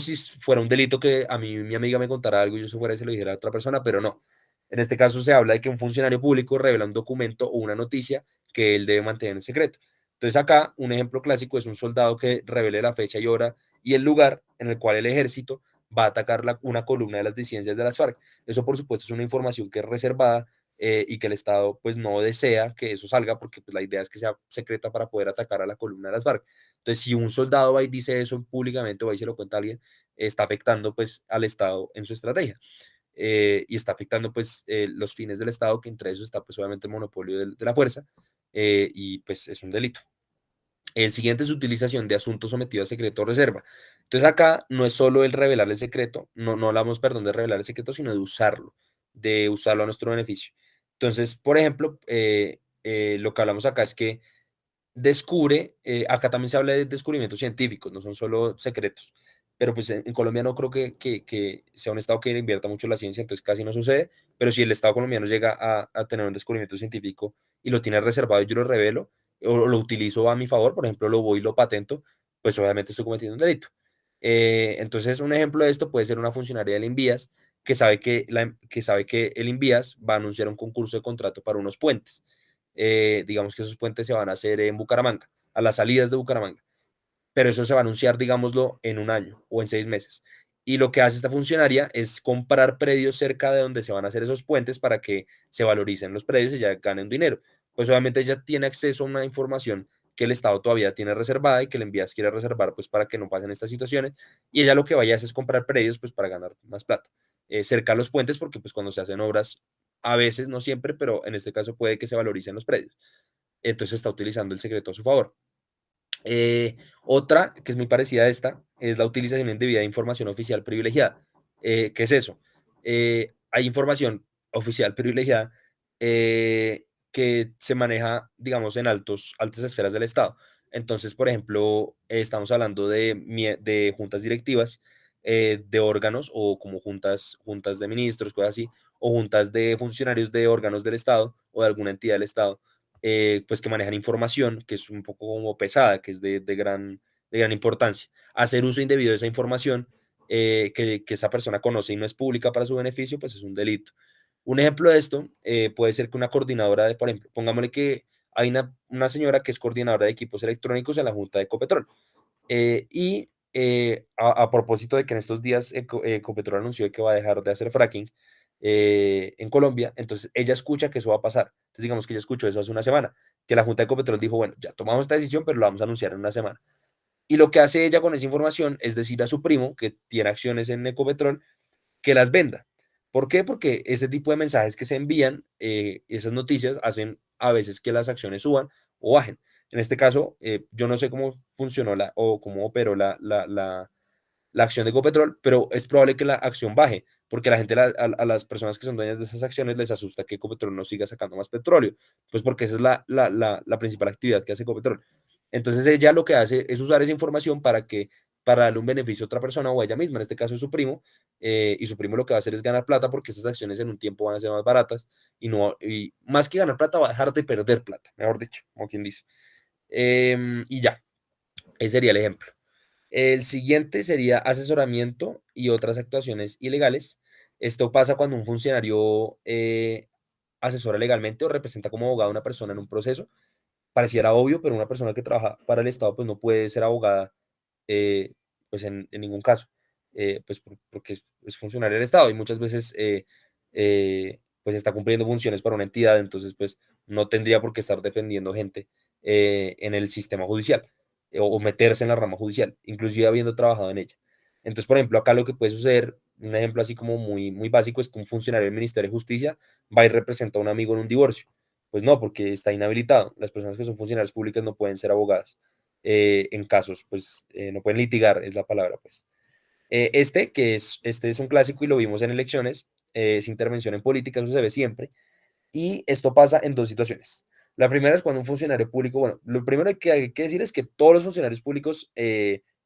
si fuera un delito que a mí mi amiga me contara algo y yo se fuera y se lo dijera a otra persona, pero no. En este caso se habla de que un funcionario público revela un documento o una noticia que él debe mantener en secreto. Entonces acá un ejemplo clásico es un soldado que revele la fecha y hora y el lugar en el cual el ejército va a atacar una columna de las disidencias de las FARC. Eso por supuesto es una información que es reservada y que el Estado pues no desea que eso salga porque pues, la idea es que sea secreta para poder atacar a la columna de las FARC. Entonces si un soldado va y dice eso públicamente o va y se lo cuenta a alguien, está afectando pues al Estado en su estrategia. Y está afectando pues los fines del Estado, que entre eso está pues obviamente el monopolio de la fuerza, y pues es un delito. El siguiente es utilización de asuntos sometidos a secreto o reserva. Entonces acá no es solo el revelar el secreto, no hablamos, perdón, de revelar el secreto, sino de usarlo a nuestro beneficio. Entonces, por ejemplo, lo que hablamos acá es que acá también se habla de descubrimientos científicos, no son solo secretos, pero pues en Colombia no creo que sea un estado que invierta mucho en la ciencia, entonces casi no sucede, pero si el estado colombiano llega a tener un descubrimiento científico y lo tiene reservado y yo lo revelo, o lo utilizo a mi favor, por ejemplo, lo voy y lo patento, pues obviamente estoy cometiendo un delito. Entonces, un ejemplo de esto puede ser una funcionaria del Invías que sabe que el Invías va a anunciar un concurso de contrato para unos puentes. Digamos que esos puentes se van a hacer en Bucaramanga, a las salidas de Bucaramanga, pero eso se va a anunciar, digámoslo, en un año o en 6 meses. Y lo que hace esta funcionaria es comprar predios cerca de donde se van a hacer esos puentes para que se valoricen los predios y ya ganen dinero. Pues obviamente ella tiene acceso a una información que el Estado todavía tiene reservada y que el envías quiere reservar pues para que no pasen estas situaciones y ella lo que vaya a hacer es comprar predios pues para ganar más plata. Cerca a los puentes porque pues cuando se hacen obras, a veces, no siempre, pero en este caso puede que se valoricen los predios. Entonces está utilizando el secreto a su favor. Otra, que es muy parecida a esta, es la utilización indebida de información oficial privilegiada. ¿Qué es eso? Hay información oficial privilegiada que se maneja, digamos, en altas esferas del Estado. Entonces, por ejemplo, estamos hablando de juntas directivas de órganos o como juntas de ministros, cosas así, o juntas de funcionarios de órganos del Estado o de alguna entidad del Estado pues que manejan información que es un poco como pesada, que es de gran importancia. Hacer uso indebido de esa información que esa persona conoce y no es pública para su beneficio, pues es un delito. Un ejemplo de esto puede ser que una coordinadora de, por ejemplo, pongámosle que hay una señora que es coordinadora de equipos electrónicos en la Junta de Ecopetrol. A propósito de que en estos días Ecopetrol anunció que va a dejar de hacer fracking en Colombia, entonces ella escucha que eso va a pasar. Entonces digamos que ella escuchó eso hace una semana, que la Junta de Ecopetrol dijo, bueno, ya tomamos esta decisión, pero lo vamos a anunciar en una semana. Y lo que hace ella con esa información es decir a su primo, que tiene acciones en Ecopetrol, que las venda. ¿Por qué? Porque ese tipo de mensajes que se envían, esas noticias, hacen a veces que las acciones suban o bajen. En este caso, yo no sé cómo funcionó o cómo operó la acción de Ecopetrol, pero es probable que la acción baje, porque la gente, a las personas que son dueñas de esas acciones les asusta que Ecopetrol no siga sacando más petróleo, pues porque esa es la principal actividad que hace Ecopetrol. Entonces ella lo que hace es usar esa información para darle un beneficio a otra persona o a ella misma, en este caso es su primo, y su primo lo que va a hacer es ganar plata porque estas acciones en un tiempo van a ser más baratas y más que ganar plata va a dejar de perder plata, mejor dicho, como quien dice. Y ya, ese sería el ejemplo. El siguiente sería asesoramiento y otras actuaciones ilegales. Esto pasa cuando un funcionario asesora legalmente o representa como abogado a una persona en un proceso. Pareciera obvio, pero una persona que trabaja para el Estado pues no puede ser abogada pues en ningún caso, pues porque es funcionario del Estado y muchas veces pues está cumpliendo funciones para una entidad, entonces pues no tendría por qué estar defendiendo gente en el sistema judicial o meterse en la rama judicial, inclusive habiendo trabajado en ella. Entonces, por ejemplo, acá lo que puede suceder, un ejemplo así como muy básico, es que un funcionario del Ministerio de Justicia va y representa a un amigo en un divorcio. Pues no, porque está inhabilitado. Las personas que son funcionarias públicas no pueden ser abogadas en casos, pues no pueden litigar, es la palabra, pues. Este es un clásico y lo vimos en elecciones, es intervención en política, eso se ve siempre, y esto pasa en dos situaciones. La primera es cuando un funcionario público, bueno, lo primero que hay que decir es que todos los funcionarios públicos,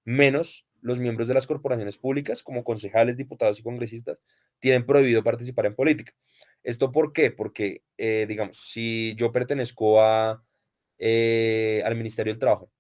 menos los miembros de las corporaciones públicas, como concejales, diputados y congresistas, tienen prohibido participar en política. ¿Esto por qué? Porque, digamos, si yo pertenezco al Ministerio del Trabajo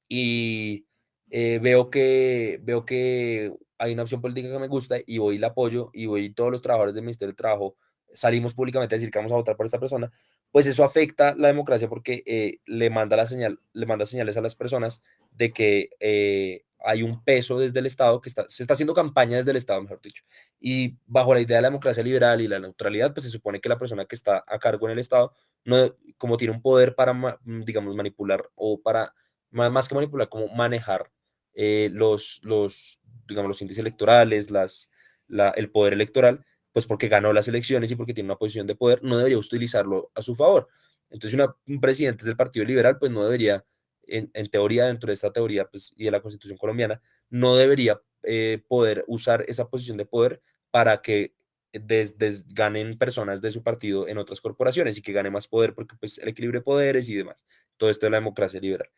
y veo que hay una opción política que me gusta y voy y la apoyo y voy y todos los trabajadores del Ministerio del Trabajo salimos públicamente a decir que vamos a votar por esta persona, pues eso afecta la democracia porque le manda señales a las personas de que hay un peso desde el Estado se está haciendo campaña desde el Estado, mejor dicho. Y bajo la idea de la democracia liberal y la neutralidad, pues se supone que la persona que está a cargo en el Estado, no, como tiene un poder para, digamos, manipular o para más que manipular, como manejar digamos, los índices electorales, el poder electoral, pues porque ganó las elecciones y porque tiene una posición de poder, no debería utilizarlo a su favor. Entonces, un presidente del Partido Liberal, pues no debería, en teoría, dentro de esta teoría pues, y de la Constitución colombiana, no debería poder usar esa posición de poder para que ganen personas de su partido en otras corporaciones y que gane más poder porque pues el equilibrio de poderes y demás. Todo esto es la democracia liberal.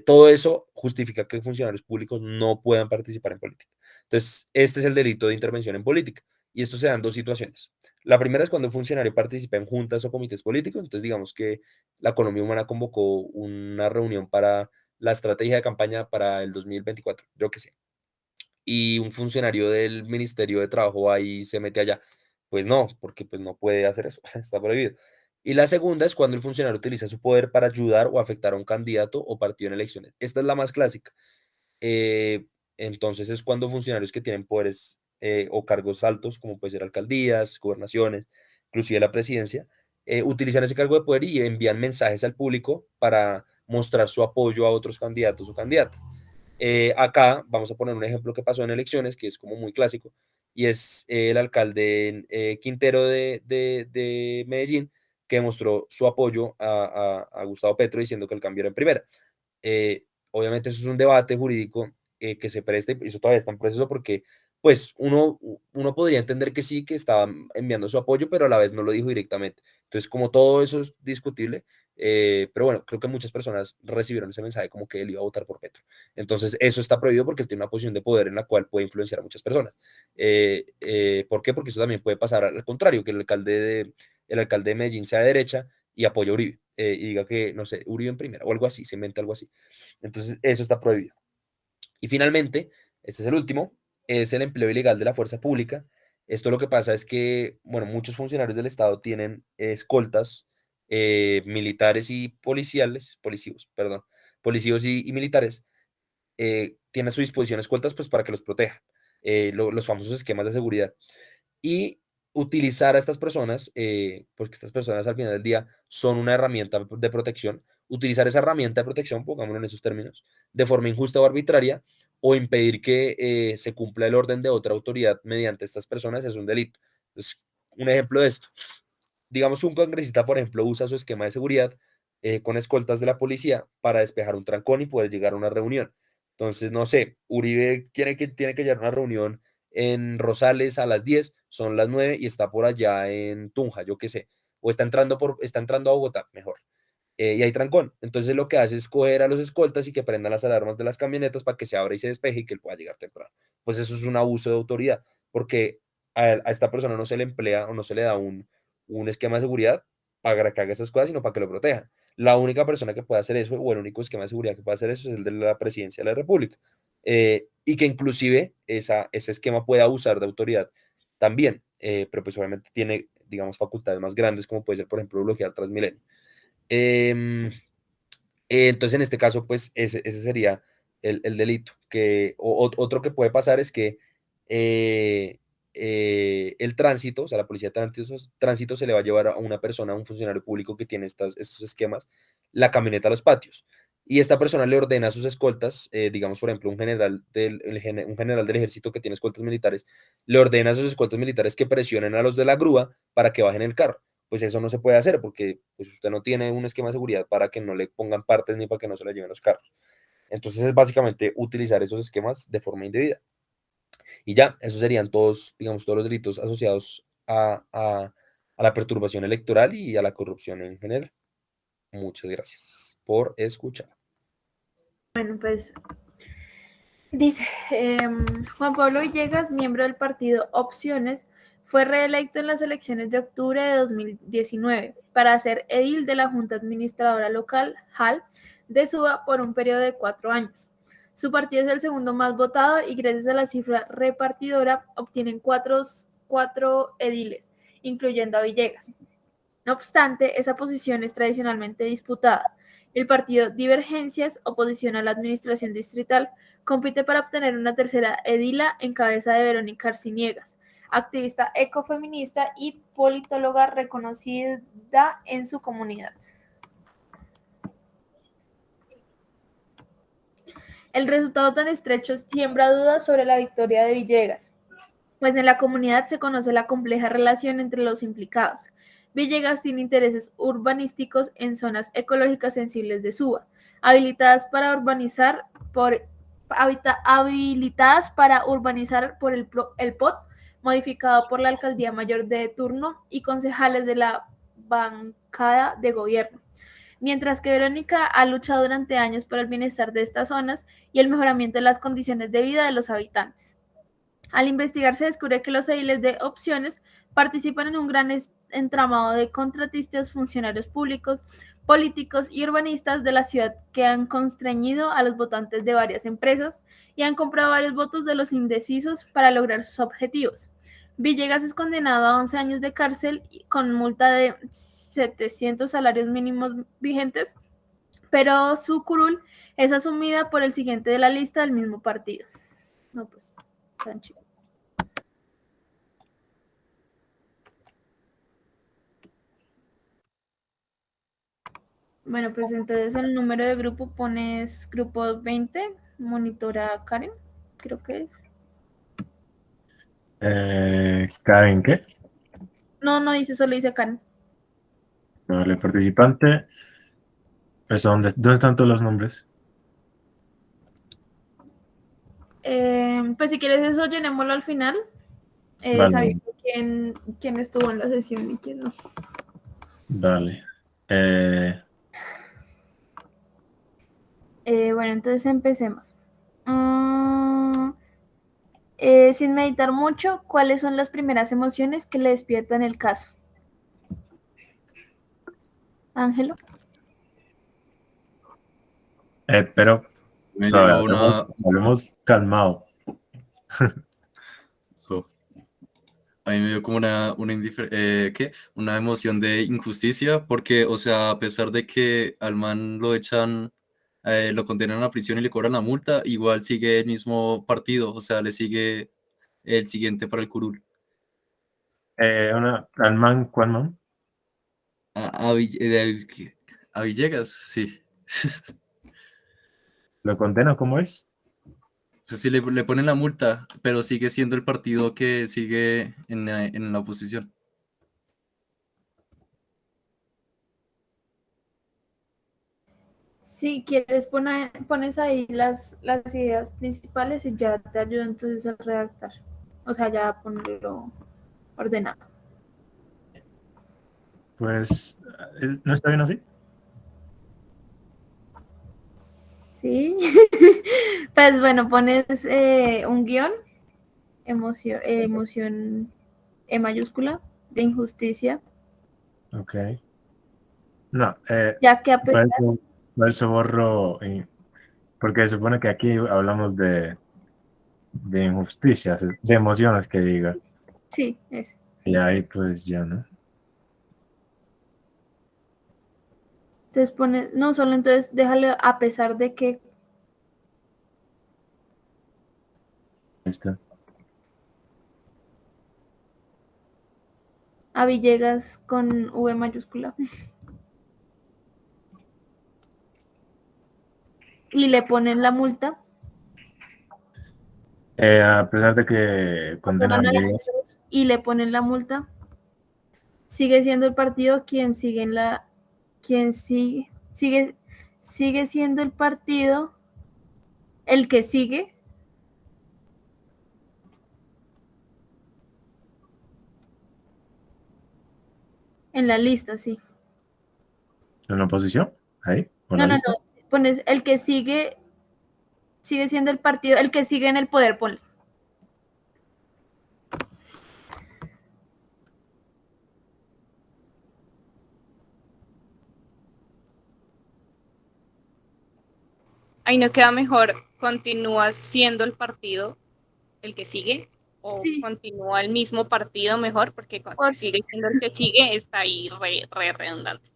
Todo eso justifica que funcionarios públicos no puedan participar en política. Entonces, este es el delito de intervención en política. Y esto se da en dos situaciones. La primera es cuando un funcionario participa en juntas o comités políticos. Entonces, digamos que la Colombia Humana convocó una reunión para la estrategia de campaña para el 2024, yo qué sé. Y un funcionario del Ministerio de Trabajo ahí se mete allá. Pues no, porque pues no puede hacer eso, está prohibido. Y la segunda es cuando el funcionario utiliza su poder para ayudar o afectar a un candidato o partido en elecciones. Esta es la más clásica. Eh, entonces es cuando funcionarios que tienen poderes o cargos altos, como puede ser alcaldías, gobernaciones, inclusive la presidencia, utilizan ese cargo de poder y envían mensajes al público para mostrar su apoyo a otros candidatos o candidatas. Acá vamos a poner un ejemplo que pasó en elecciones, que es como muy clásico, y es el alcalde Quintero de Medellín, que mostró su apoyo a Gustavo Petro diciendo que el cambio era en primera. Obviamente eso es un debate jurídico que se presta, y eso todavía está en proceso porque pues uno podría entender que sí, que estaba enviando su apoyo, pero a la vez no lo dijo directamente. Entonces, como todo eso es discutible, pero bueno, creo que muchas personas recibieron ese mensaje como que él iba a votar por Petro. Entonces, eso está prohibido porque él tiene una posición de poder en la cual puede influenciar a muchas personas. ¿Por qué? Porque eso también puede pasar al contrario, que el alcalde de Medellín sea de derecha y apoya a Uribe, y diga que, no sé, Uribe en primera o algo así, se inventa algo así. Entonces, eso está prohibido. Y finalmente, este es el último, es el empleo ilegal de la fuerza pública. Esto lo que pasa es que, bueno, muchos funcionarios del Estado tienen escoltas militares y policiales, policivos, perdón, policivos y militares, tienen a su disposición escoltas pues para que los protejan, los famosos esquemas de seguridad y utilizar a estas personas, porque estas personas al final del día son una herramienta de protección, utilizar esa herramienta de protección, pongámoslo en esos términos, de forma injusta o arbitraria, o impedir que se cumpla el orden de otra autoridad mediante estas personas es un delito. Entonces, un ejemplo de esto, digamos un congresista, por ejemplo, usa su esquema de seguridad con escoltas de la policía para despejar un trancón y poder llegar a una reunión. Entonces, no sé, Uribe tiene que llegar a una reunión en Rosales a las 10, son las 9 y está por allá en Tunja, yo qué sé, o está entrando a Bogotá, mejor, y hay trancón. Entonces lo que hace es coger a los escoltas y que prendan las alarmas de las camionetas para que se abra y se despeje y que él pueda llegar temprano. Pues eso es un abuso de autoridad, porque a esta persona no se le emplea o no se le da un esquema de seguridad para que haga esas cosas, sino para que lo proteja. La única persona que puede hacer eso, o el único esquema de seguridad que puede hacer eso, es el de la presidencia de la República. Y que inclusive ese esquema puede abusar de autoridad también, pero pues obviamente tiene, digamos, facultades más grandes, como puede ser, por ejemplo, bloquear Transmilenio. Em, entonces, en este caso, pues ese sería el delito. Otro que puede pasar es que eh, el tránsito, o sea, la policía de tránsito se le va a llevar a una persona, a un funcionario público que tiene estos esquemas, la camioneta a los patios. Y esta persona le ordena a sus escoltas, digamos, por ejemplo, un general del ejército que tiene escoltas militares, le ordena a sus escoltas militares que presionen a los de la grúa para que bajen el carro. Pues eso no se puede hacer porque pues, usted no tiene un esquema de seguridad para que no le pongan partes ni para que no se le lleven los carros. Entonces es básicamente utilizar esos esquemas de forma indebida. Y ya, esos serían todos, digamos, todos los delitos asociados a la perturbación electoral y a la corrupción en general. Muchas gracias por escuchar. Bueno, pues dice, Juan Pablo Villegas, miembro del partido Opciones, fue reelecto en las elecciones de octubre de 2019 para ser edil de la Junta Administradora Local, JAL, de Suba por un periodo de 4 años. Su partido es el segundo más votado y gracias a la cifra repartidora obtienen cuatro ediles, incluyendo a Villegas. No obstante, esa posición es tradicionalmente disputada. El partido Divergencias, oposición a la administración distrital, compite para obtener una tercera edila en cabeza de Verónica Arciniegas, activista ecofeminista y politóloga reconocida en su comunidad. El resultado tan estrecho siembra dudas sobre la victoria de Villegas, pues en la comunidad se conoce la compleja relación entre los implicados. Villegas tiene intereses urbanísticos en zonas ecológicas sensibles de Suba, habilitadas para urbanizar por, el POT, modificado por la alcaldía mayor de turno y concejales de la bancada de gobierno. Mientras que Verónica ha luchado durante años por el bienestar de estas zonas y el mejoramiento de las condiciones de vida de los habitantes. Al investigar se descubre que los ediles de opciones participan en un gran entramado de contratistas, funcionarios públicos, políticos y urbanistas de la ciudad que han constreñido a los votantes de varias empresas y han comprado varios votos de los indecisos para lograr sus objetivos. Villegas es condenado a 11 años de cárcel con multa de 700 salarios mínimos vigentes, pero su curul es asumida por el siguiente de la lista del mismo partido. No, pues, tan chido. Bueno, pues entonces el número de grupo pones grupo 20, monitora Karen, creo que es. ¿Karen qué? No, no dice, solo dice Karen. Vale, participante. Pues, ¿dónde están todos los nombres? Pues si quieres eso, llenémoslo al final, Vale, sabiendo quién estuvo en la sesión y quién no. vale. Eh, Bueno, entonces empecemos. Sin meditar mucho, ¿cuáles son las primeras emociones que le despiertan el caso? Ángelo. pero, Me suave, llega una, hablemos calmado. so, a mí me dio como ¿qué? Una emoción de injusticia, porque, o sea, a pesar de que al man lo echan, lo condenan a prisión y le cobran la multa, igual sigue el mismo partido, o sea, le sigue el siguiente para el curul. ¿Al man, cuál man? A Villegas, sí. ¿Lo condena? ¿Cómo es? Pues sí, le ponen la multa, pero sigue siendo el partido que sigue en la oposición. Si quieres, pones ahí las ideas principales y ya te ayudo entonces a redactar. O sea, ya ponerlo ordenado. Pues, ¿no está bien así? Sí. Pues bueno, pones un guión, emoción E mayúscula, de injusticia, Ok. No, ya que a para pesar, eso, para eso borro, porque se supone que aquí hablamos de injusticias, de emociones que diga. sí, es. Y ahí pues ya, ¿no? Entonces pones, no, solo entonces déjale a pesar de que Ahí está. a Villegas con V mayúscula y le ponen la multa, A pesar de que condenan a Villegas, y le ponen la multa, sigue siendo el partido quien sigue en la, quien sigue siendo el partido el que sigue en la lista, sí. en la oposición, ahí, por No, la no, lista. no, pones el que sigue siendo el partido, el que sigue en el poder, ponle. Ahí no queda mejor, continúa siendo el partido el que sigue o Sí, continúa el mismo partido mejor porque por, sigue siendo el que sigue, está ahí re redundante.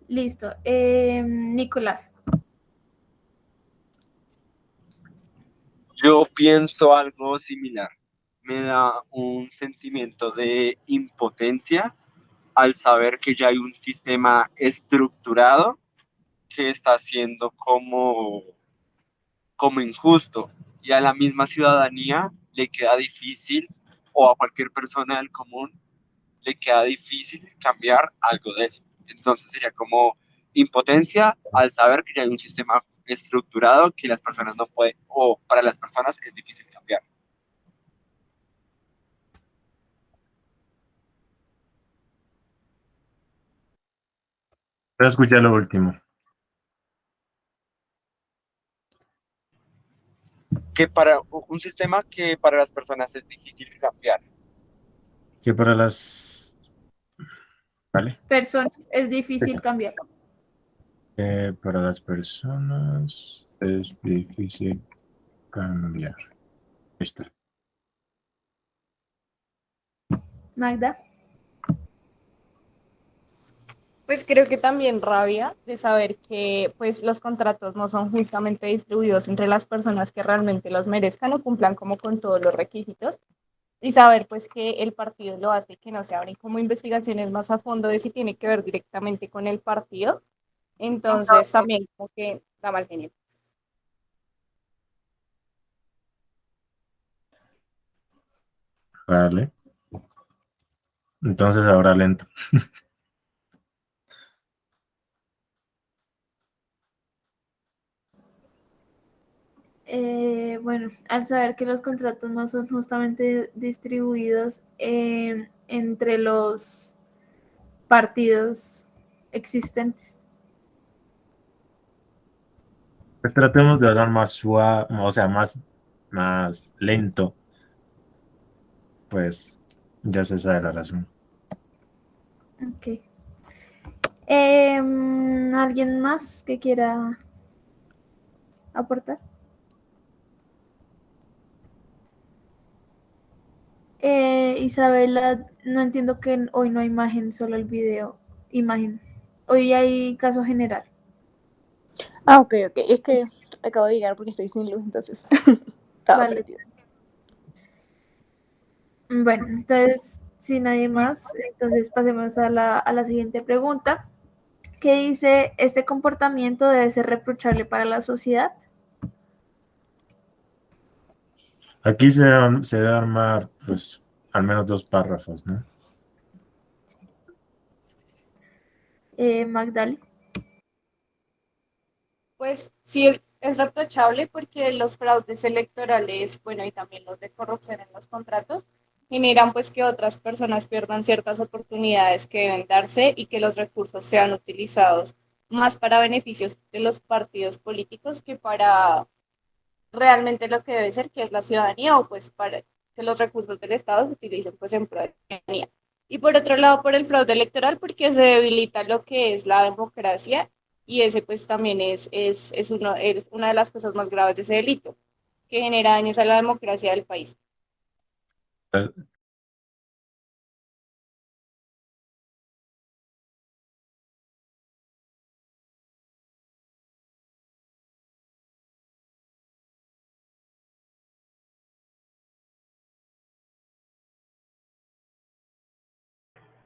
listo. Nicolás. Yo pienso algo similar. Me da un sentimiento de impotencia al saber que ya hay un sistema estructurado que está siendo como injusto y a la misma ciudadanía le queda difícil o a cualquier persona del común le queda difícil cambiar algo de eso. Entonces sería como impotencia al saber que ya hay un sistema estructurado que las personas no pueden, o para las personas es difícil cambiar. Pero escucha lo último. Que para un sistema que para las personas es difícil cambiar. Que para las... ¿Vale? Personas es difícil Eso. cambiar. Para las personas es difícil cambiar. Está. Magda. Pues creo que también rabia de saber que pues los contratos no son justamente distribuidos entre las personas que realmente los merezcan o cumplan como con todos los requisitos y saber pues que el partido lo hace y que no se abren como investigaciones más a fondo de si tiene que ver directamente con el partido. Entonces también como que da mal genio. Vale. Entonces ahora lento. Bueno, al saber que los contratos no son justamente distribuidos entre los partidos existentes. Pues tratemos de hablar más suave, o sea, más lento, pues ya se sabe la razón. Ok. ¿Alguien más que quiera aportar? Isabela, no entiendo que hoy no hay imagen, solo el video. Imagen. Hoy hay caso general. Ah, ok, ok. Es que acabo de llegar porque estoy sin luz, entonces estaba Vale. perdida. Bueno, entonces, si nadie más, entonces pasemos a la siguiente pregunta. ¿Qué dice? ¿Este comportamiento debe ser reprochable para la sociedad? Aquí se debe armar, pues, al menos 2 párrafos, ¿no? Magdali. Pues sí, es reprochable porque los fraudes electorales, bueno, y también los de corrupción en los contratos, generan pues que otras personas pierdan ciertas oportunidades que deben darse y que los recursos sean utilizados más para beneficios de los partidos políticos que para realmente lo que debe ser, que es la ciudadanía, o pues para que los recursos del Estado se utilicen pues en pro de la ciudadanía. Y por otro lado, por el fraude electoral, porque se debilita lo que es la democracia y ese pues también es una de las cosas más graves de ese delito, que genera daños a la democracia del país. Eh,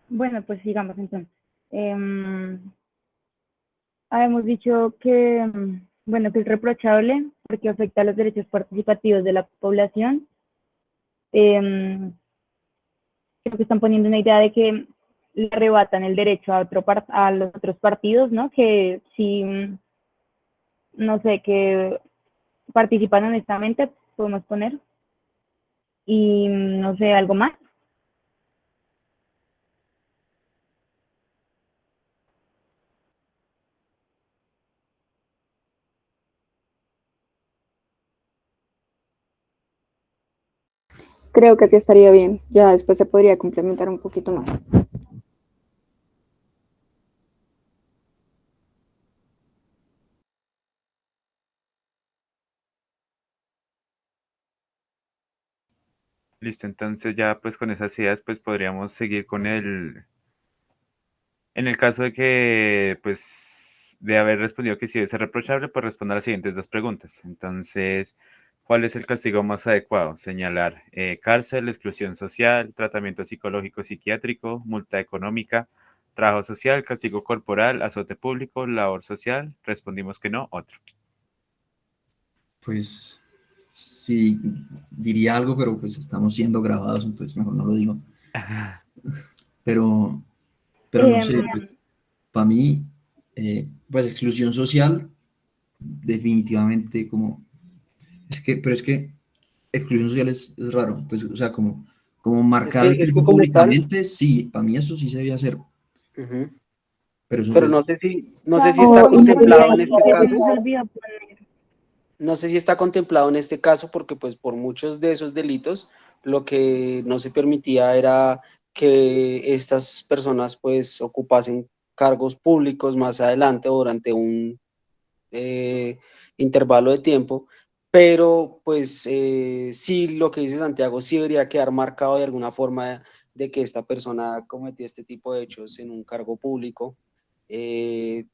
Bueno, pues sigamos entonces. Em, Habíamos dicho que, bueno, que es reprochable porque afecta a los derechos participativos de la población. Em, Creo que están poniendo una idea de que le arrebatan el derecho a los otros partidos, ¿no? Que si, no sé, que participan honestamente, podemos poner, y no sé, algo más. Creo que así estaría bien. Ya después se podría complementar un poquito más. Listo, entonces ya pues con esas ideas pues podríamos seguir con en el caso de que pues de haber respondido que sí es reprochable, pues responda a las siguientes 2 preguntas. Entonces, ¿cuál es el castigo más adecuado? Señalar cárcel, exclusión social, tratamiento psicológico psiquiátrico, multa económica, trabajo social, castigo corporal, azote público, labor social. Respondimos que no, otro. Pues sí, diría algo, pero pues estamos siendo grabados, entonces mejor no lo digo. Pero, pero no sé, pues, para mí, pues exclusión social, definitivamente como, pero es que exclusión social es raro, pues, o sea, como marcar el Es que grupo como tal, públicamente, sí, para mí eso sí se debía hacer, ujú, pero eso pero pues, no sé si ¿Sabes? está O Como que contemplado en independiente. este se caso, nos olvidó poner. no sé si está contemplado en este caso porque pues por muchos de esos delitos lo que no se permitía era que estas personas pues ocupasen cargos públicos más adelante o durante un eh, intervalo de tiempo, pero pues sí, lo que dice Santiago, sí debería quedar marcado de alguna forma de que esta persona cometió este tipo de hechos en un cargo público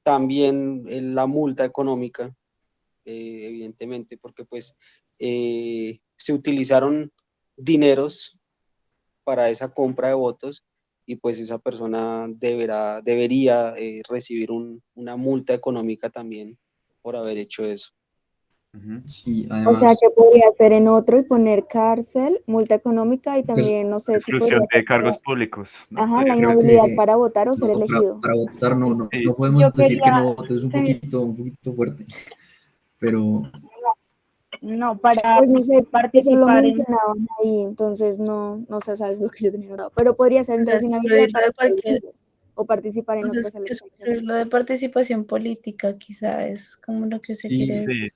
También la multa económica, evidentemente, porque pues se utilizaron dineros para esa compra de votos y pues esa persona debería recibir una multa económica también por haber hecho eso. Sí, O sea, además, que podría ser en otro y poner cárcel, multa económica y también, no sé si Exclusión podría de ser cargos públicos, ¿no? ajá, la Podría ser. creo inhabilidad que para votar o ser no, elegido. para votar no, Sí. no Yo podemos decir que quería, no votes, es un poquito fuerte, pero no, para Pues no sé, eso lo participar en, mencionaban ahí, entonces no sé, sabes lo que yo tenía notado. Pero podría ser O sea, entonces inhabilidad excluirlo para de ser cualquier, elegido o participar en o sea, otras elecciones. excluirlo de participación política, quizá es como lo que se quiere sí, decir.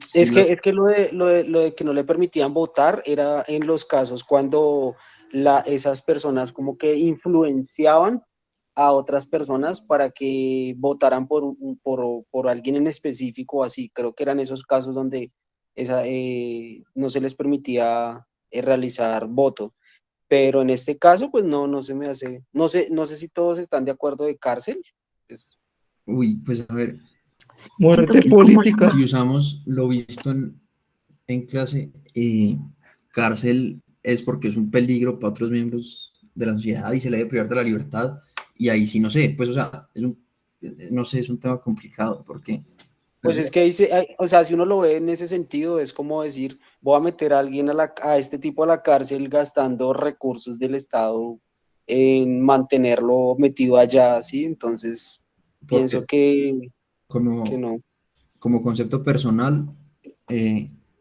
Sí, Es que lo de que no le permitían votar era en los casos cuando esas personas como que influenciaban a otras personas para que votaran por alguien en específico, así. Creo que eran esos casos donde no se les permitía realizar voto. Pero en este caso, pues no se me hace. No sé si todos están de acuerdo de cárcel. Pues, uy, pues a ver, Siento Muerte que es como lo política. si más. usamos lo visto en clase, cárcel es porque es un peligro para otros miembros de la sociedad y se le debe privar de la libertad. Y ahí sí, no sé, pues, o sea, no sé, es un tema complicado porque, Pues es que o sea, si uno lo ve en ese sentido, es como decir, voy a meter a alguien a este tipo a la cárcel gastando recursos del Estado en mantenerlo metido allá, ¿sí? Entonces, pienso porque que como, no. como concepto personal,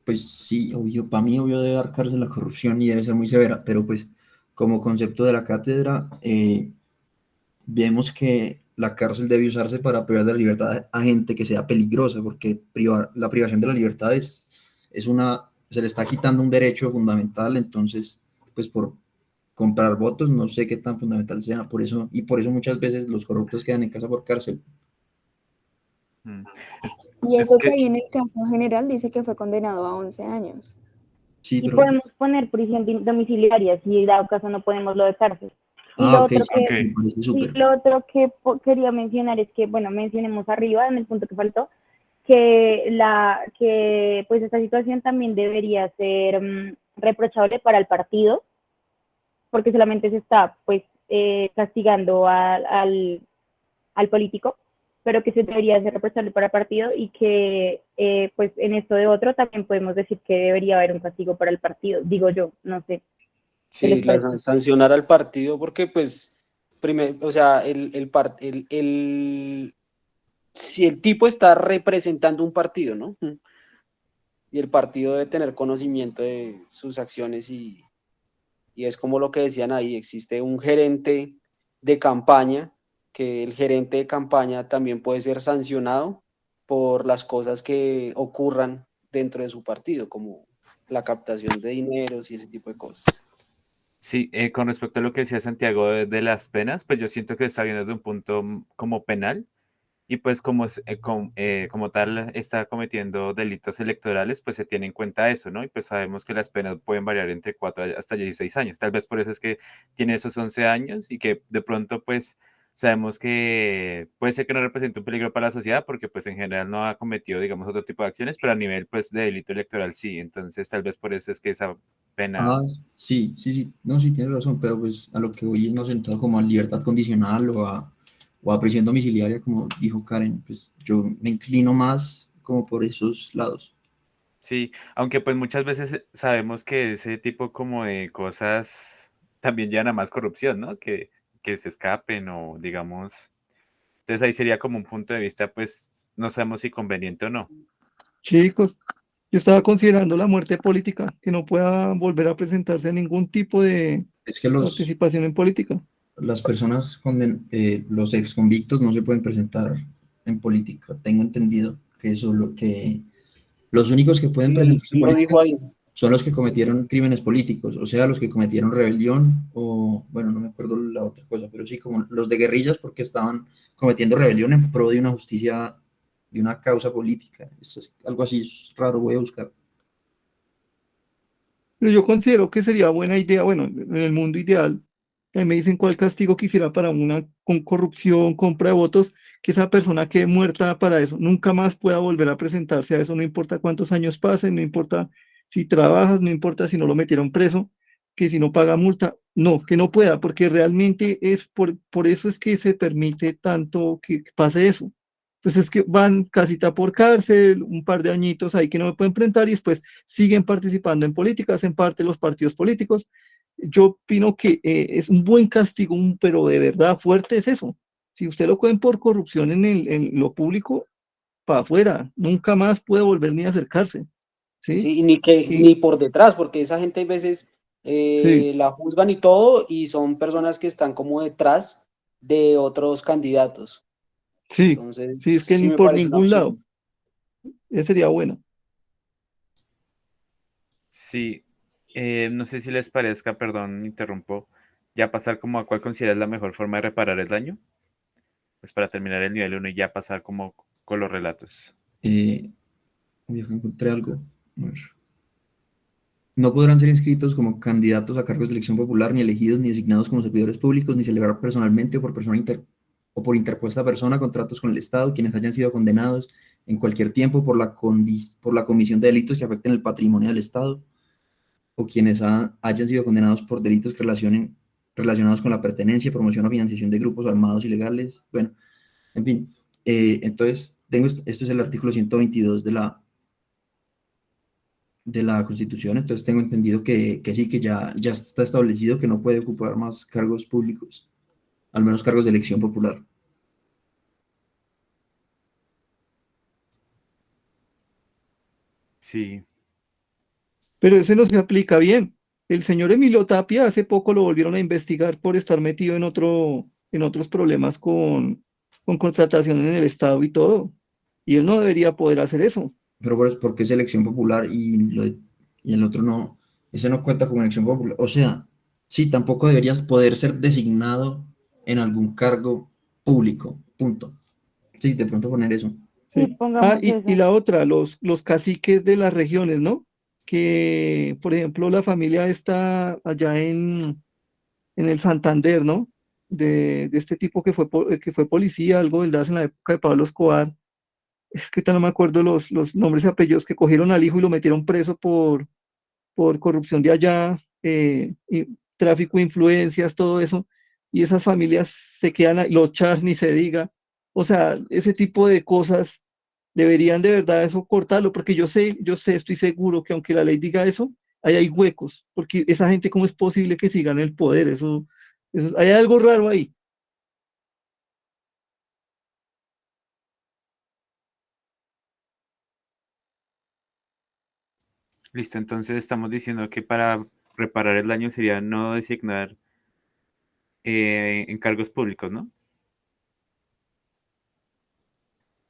pues sí, obvio, para mí obvio debe dar cárcel la corrupción y debe ser muy severa, pero pues como concepto de la cátedra, vemos que la cárcel debe usarse para privar de la libertad a gente que sea peligrosa, porque la privación de la libertad se le está quitando un derecho fundamental, entonces, pues por comprar votos, no sé qué tan fundamental sea, por eso muchas veces los corruptos quedan en casa por cárcel. Mm. Es, Y es eso que que, ahí en el caso general dice que fue condenado a 11 años. Sí, y pero, podemos poner prisión domiciliaria, si dado caso no podemos lo de cárcel. Y ah, lo ok, otro sí, ok, que, me parece y súper. lo otro que quería mencionar es que, bueno, mencionemos arriba, en el punto que faltó, que pues esta situación también debería ser reprochable para el partido, porque solamente se está pues castigando al político, pero que se debería ser reprochable para el partido y que pues en esto de otro también podemos decir que debería haber un castigo para el partido, digo yo, no sé, ¿qué Sí, les parece? sancionar al partido porque, pues, o sea, si el tipo está representando un partido, ¿no? Y el partido debe tener conocimiento de sus acciones y es como lo que decían ahí, existe un gerente de campaña, que el gerente de campaña también puede ser sancionado por las cosas que ocurran dentro de su partido, como la captación de dineros y ese tipo de cosas. sí, con respecto a lo que decía Santiago de las penas, pues yo siento que está viendo desde un punto como penal y pues como tal está cometiendo delitos electorales, pues se tiene en cuenta eso, ¿no? Y pues sabemos que las penas pueden variar entre 4 hasta 16 años. Tal vez por eso es que tiene esos 11 años y que de pronto pues sabemos que puede ser que no represente un peligro para la sociedad porque pues en general no ha cometido, digamos, otro tipo de acciones, pero a nivel pues de delito electoral sí. Entonces tal vez por eso es que esa pena... Ah, sí, no, sí, tienes razón, pero pues a lo que hoy es más orientado como a libertad condicional o a prisión domiciliaria, como dijo Karen, pues yo me inclino más como por esos lados. Sí, aunque pues muchas veces sabemos que ese tipo como de cosas también llevan a más corrupción, ¿no? Que se escapen o digamos, entonces ahí sería como un punto de vista, pues no sabemos si conveniente o no. Chicos, yo estaba considerando la muerte política, que no pueda volver a presentarse a ningún tipo de Es que participación en política. las personas los ex convictos no se pueden presentar en política. Tengo entendido que que los únicos que pueden Sí, presentarse en sí lo política dijo ahí. son los que cometieron crímenes políticos, o sea, los que cometieron rebelión o, bueno, no me acuerdo la otra cosa, pero sí, como los de guerrillas porque estaban cometiendo rebelión en pro de una justicia, de una causa política. Es algo así es raro, voy a buscar. Pero yo considero que sería buena idea, bueno, en el mundo ideal, A mí me dicen cuál castigo quisiera para una con corrupción, compra de votos, que esa persona quede muerta para eso, nunca más pueda volver a presentarse a eso, no importa cuántos años pasen, no importa si trabajas, no importa si no lo metieron preso, que si no paga multa, no, que no pueda, porque realmente es por eso es que se permite tanto que pase eso. Entonces es que van casita por cárcel, un par de añitos ahí que no me pueden enfrentar y después siguen participando en política, hacen parte de los partidos políticos. Yo opino que es un buen castigo, pero de verdad fuerte es eso. Si usted lo cogen por corrupción en lo público, para afuera, nunca más puede volver ni a acercarse, ¿sí? Sí, ni Y por detrás, porque esa gente a veces sí, la juzgan y todo, y son personas que están como detrás de otros candidatos. sí, Entonces, sí, es que sí ni me por parece una ningún lado, opción. esa sería bueno. Sí, no sé si les parezca, perdón, me interrumpo, ya pasar como a cuál consideras la mejor forma de reparar el daño, pues para terminar el nivel 1 y ya pasar como con los relatos. Uy, acá encontré algo. A ver. No podrán ser inscritos como candidatos a cargos de elección popular, ni elegidos, ni designados como servidores públicos, ni celebrar personalmente o por o por interpuesta persona contratos con el Estado, quienes hayan sido condenados en cualquier tiempo por por la comisión de delitos que afecten el patrimonio del Estado, o quienes hayan sido condenados por delitos que relacionados con la pertenencia, promoción o financiación de grupos armados ilegales. Bueno, en fin. Entonces, esto es el artículo 122 de la Constitución, entonces tengo entendido que sí, que ya está establecido que no puede ocupar más cargos públicos, al menos cargos de elección popular. Sí, Pero ese no se aplica bien. El señor Emilio Tapia hace poco lo volvieron a investigar por estar metido en otros problemas con contratación en el Estado y todo. Y él no debería poder hacer eso. Pero porque es elección popular y el otro no, ese no cuenta como elección popular. O sea, sí, tampoco deberías poder ser designado en algún cargo público, punto. Sí, de pronto poner eso. Sí, Sí. Ah, pongamos y eso. la otra, los caciques de las regiones, ¿no? Que, por ejemplo, la familia está allá en el Santander, ¿no? De este tipo que fue policía, algo del DAS en la época de Pablo Escobar. Es que ahorita no me acuerdo los nombres y apellidos, que cogieron al hijo y lo metieron preso por corrupción de allá, y tráfico de influencias, todo eso, y esas familias se quedan, los chars ni se diga, o sea, ese tipo de cosas deberían de verdad eso cortarlo, porque yo sé, estoy seguro que aunque la ley diga eso, ahí hay huecos, porque esa gente, ¿cómo es posible que sigan el poder? Hay algo raro ahí. listo, entonces estamos diciendo que para reparar el daño sería no designar en cargos públicos, ¿no?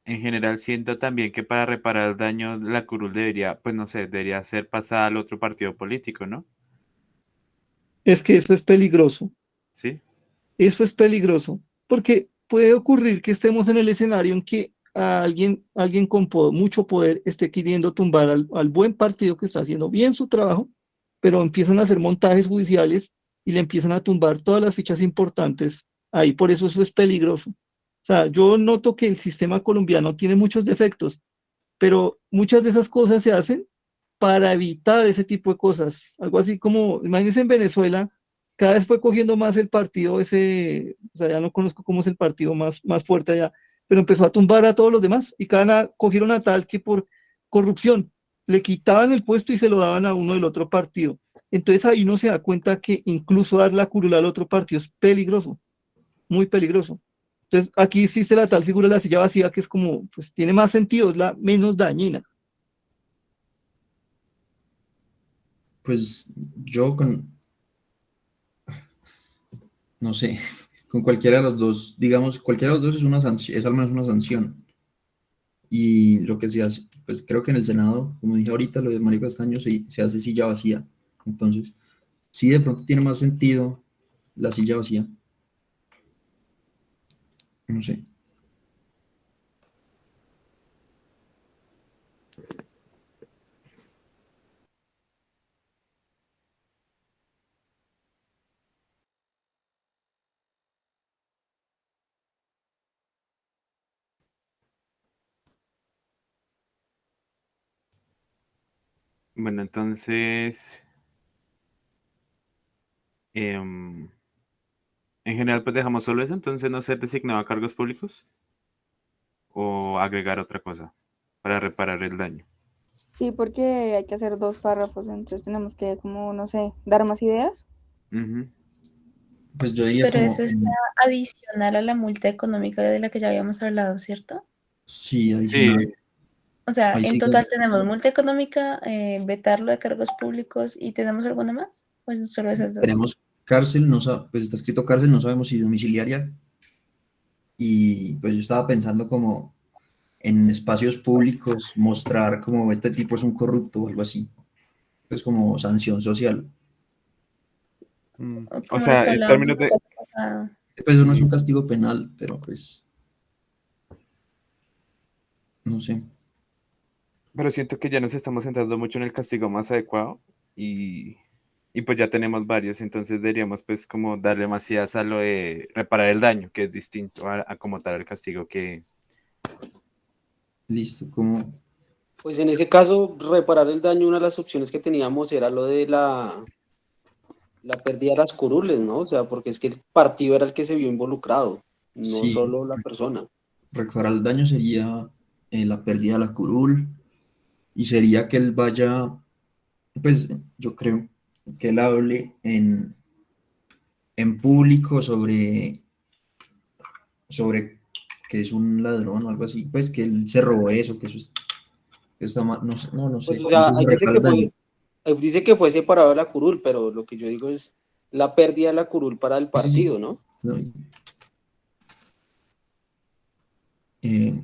En general siento también que para reparar el daño la curul debería, pues no sé, debería ser pasada al otro partido político, ¿no? Es que eso es peligroso. Sí, Eso es peligroso, porque puede ocurrir que estemos en el escenario en que alguien con mucho poder esté queriendo tumbar al buen partido que está haciendo bien su trabajo, pero empiezan a hacer montajes judiciales y le empiezan a tumbar todas las fichas importantes ahí. Por eso eso es peligroso. O sea, yo noto que el sistema colombiano tiene muchos defectos, pero muchas de esas cosas se hacen para evitar ese tipo de cosas. Algo así como, imagínense en Venezuela, cada vez fue cogiendo más el partido ese, o sea, ya no conozco cómo es el partido más fuerte allá, pero empezó a tumbar a todos los demás y cogieron a tal que por corrupción le quitaban el puesto y se lo daban a uno del otro partido. Entonces ahí uno se da cuenta que incluso dar la curula al otro partido es peligroso, muy peligroso. Entonces aquí existe la tal figura de la silla vacía que es como, pues tiene más sentido, es la menos dañina. Pues yo no sé, con cualquiera de los dos, digamos, cualquiera de los dos es una sanción, es al menos una sanción. Y lo que se hace, pues creo que en el Senado, como dije ahorita, lo de Mario Castaño se hace silla vacía. Entonces, sí, de pronto tiene más sentido la silla vacía. No sé. Bueno, entonces, em, en general, pues dejamos solo eso, entonces no ser designado a cargos públicos o agregar otra cosa para reparar el daño. Sí, porque hay que hacer 2 párrafos, entonces tenemos que, como, no sé, dar más ideas. Ujú. Pues yo diría Pero como, eso está adicional a la multa económica de la que ya habíamos hablado, ¿cierto? sí, adicional. Sí, O sea, Ahí en sí, total tenemos multa económica, vetarlo de cargos públicos y ¿tenemos alguna más? Pues solo esas dos. tenemos cárcel, pues está escrito cárcel, no sabemos si domiciliaria. Y pues yo estaba pensando como en espacios públicos mostrar como este tipo es un corrupto o algo así. Pues como sanción social. O Como lo sea, que en hablábamos términos la de... vez pasada. Pues eso no es Sí, un castigo penal, pero pues no sé. pero siento que ya nos estamos centrando mucho en el castigo más adecuado y, y pues ya tenemos varios, entonces deberíamos pues como darle más ideas a lo de reparar el daño, que es distinto a como tal el castigo que... Listo, como Pues en ese caso, reparar el daño, una de las opciones que teníamos era lo de la pérdida de las curules, ¿no? O sea, porque es que el partido era el que se vio involucrado, no sí, solo la persona. reparar el daño sería la pérdida de la curul y sería que él vaya, pues yo creo que él hable en público sobre que es un ladrón o algo así, pues que él se robó eso, que eso, que está mal, no sé, no Pues sé, o no sea, sé si reparar el daño. ahí dice que fue separado de la curul, pero lo que yo digo es la pérdida de la curul para el Sí, sí, sí. partido, ¿no? No, eh,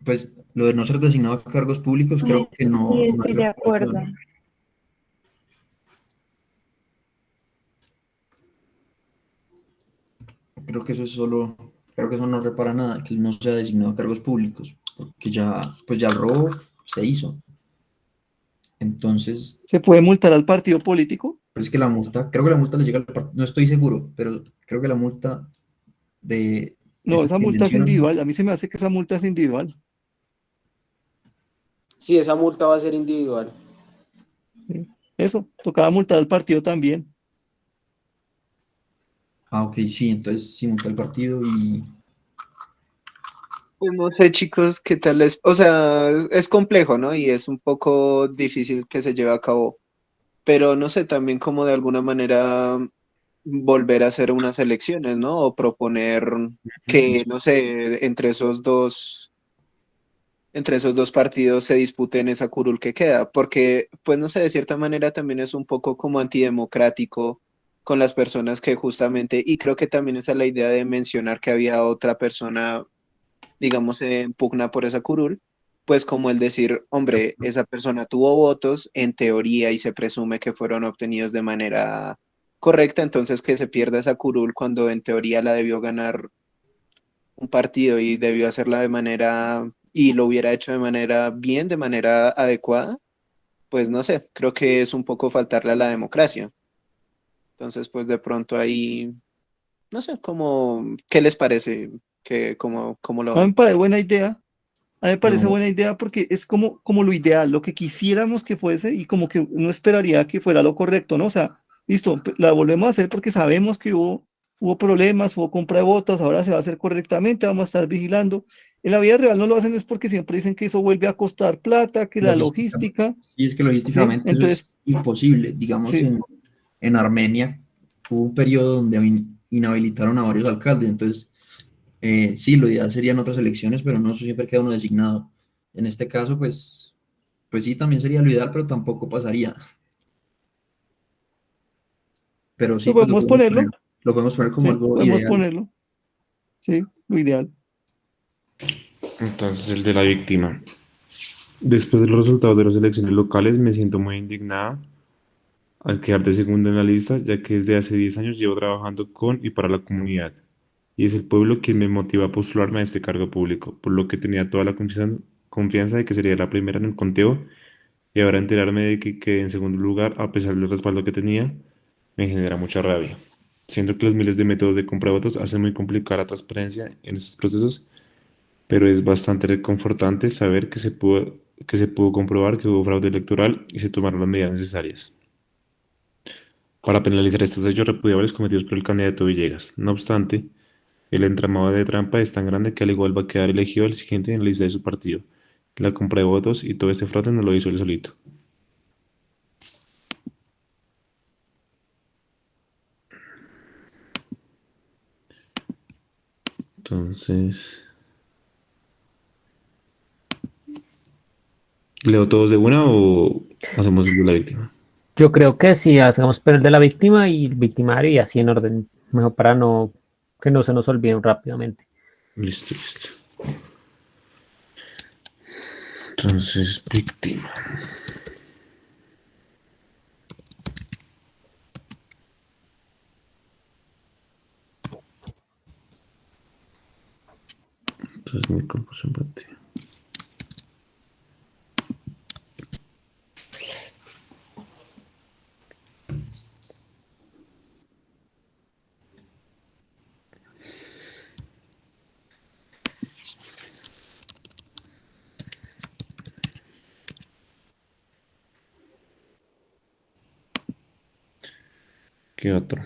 pues lo de no ser designado a cargos públicos creo que Sí, no es estoy de reparación. acuerdo. Creo que eso es solo, creo que eso no repara nada, que él no sea designado a cargos públicos, porque ya, pues ya el robo se hizo. Entonces, ¿Se puede multar al partido político? pues es que la multa, creo que la multa le llega al partido, no estoy seguro, pero creo que la multa de No, esa esa que multa es mencionan, individual. A mí se me hace que esa multa es individual. Sí, esa multa va a ser individual. ¿Sí? Eso, tocaba multar al partido también. ok, sí, entonces sí multa al partido y Pues no sé, chicos, qué tal es. O sea, es complejo, ¿no? Y es un poco difícil que se lleve a cabo. Pero no sé, también como de alguna manera volver a hacer unas elecciones, ¿no? O proponer que, no sé, entre esos dos partidos se disputen esa curul que queda, porque, pues no sé, de cierta manera también es un poco como antidemocrático con las personas que justamente, y creo que también esa es la idea de mencionar que había otra persona, digamos, en pugna por esa curul, pues como el decir, hombre, esa persona tuvo votos en teoría y se presume que fueron obtenidos de manera correcta, entonces que se pierda esa curul cuando en teoría la debió ganar un partido y debió hacerla de manera, y lo hubiera hecho de manera bien, de manera adecuada, pues no sé, creo que es un poco faltarle a la democracia. Entonces, pues de pronto ahí, no sé, como, ¿qué les parece? ¿Cómo lo A mí ven? me parece buena idea. A mí me parece no, buena idea porque es como lo ideal, lo que quisiéramos que fuese y como que uno esperaría que fuera lo correcto, ¿no? O sea, listo, la volvemos a hacer porque sabemos que hubo problemas, hubo compra de votos, ahora se va a hacer correctamente, vamos a estar vigilando. En la vida real no lo hacen es porque siempre dicen que eso vuelve a costar plata, que la logística, logística, sí es que ¿sí? logísticamente eso Entonces, es imposible. Digamos, sí, en Armenia hubo un periodo donde inhabilitaron a varios alcaldes, entonces sí, lo ideal serían otras elecciones, pero no, eso siempre queda uno designado. En este caso, pues sí, también sería lo ideal, pero tampoco pasaría. Pero sí, lo pues podemos ponerlo, lo podemos poner como sí, algo podemos ideal. ponerlo, sí, lo ideal. Entonces, el de la víctima. Después de los resultados de las elecciones locales, me siento muy indignada al quedar de segundo en la lista, ya que desde hace 10 años llevo trabajando con y para la comunidad. Y es el pueblo quien me motiva a postularme a este cargo público, por lo que tenía toda la confianza de que sería la primera en el conteo, y ahora enterarme de que quedé en segundo lugar, a pesar del respaldo que tenía, me genera mucha rabia. Siento que los miles de métodos de compra de votos hacen muy complicada la transparencia en estos procesos, pero es bastante reconfortante saber que que se pudo comprobar que hubo fraude electoral y se tomaron las medidas necesarias para penalizar estos hechos repudiables cometidos por el candidato Villegas. No obstante, el entramado de trampa es tan grande que al igual va a quedar elegido el siguiente en la lista de su partido. La compra de votos y todo este fraude no lo hizo él solito. Entonces, ¿leo todos de una o hacemos el de la víctima? Yo creo que sí, hacemos pero el de la víctima y el victimario y así en orden, mejor para no que no se nos olviden rápidamente. Listo, listo. Entonces, víctima. Entonces, mi cuerpo se empate. ¿Qué otro?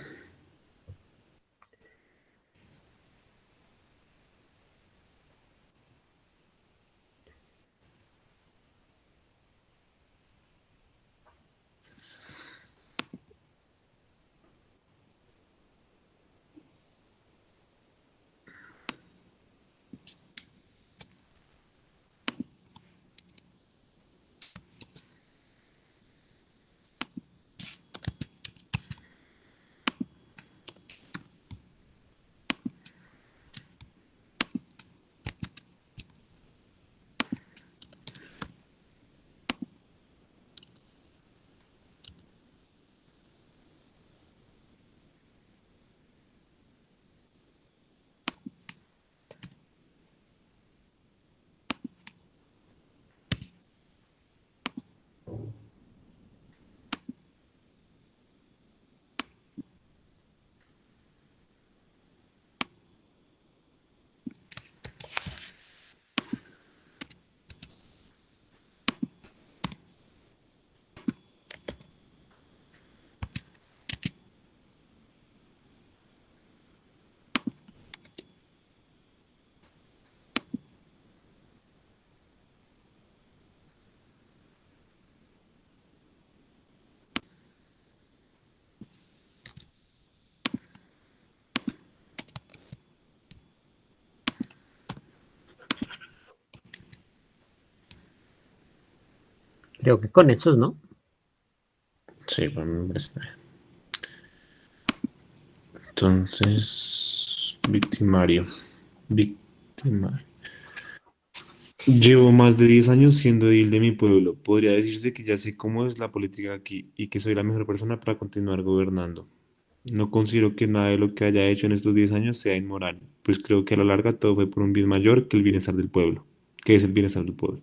Creo que con esos, ¿no? Sí, para mí me parece bien. Entonces, victimario. Victimario. Llevo más de 10 años siendo edil de mi pueblo. Podría decirse que ya sé cómo es la política aquí y que soy la mejor persona para continuar gobernando. No considero que nada de lo que haya hecho en estos 10 años sea inmoral, pues creo que a la larga todo fue por un bien mayor que el bienestar del pueblo, que es el bienestar del pueblo.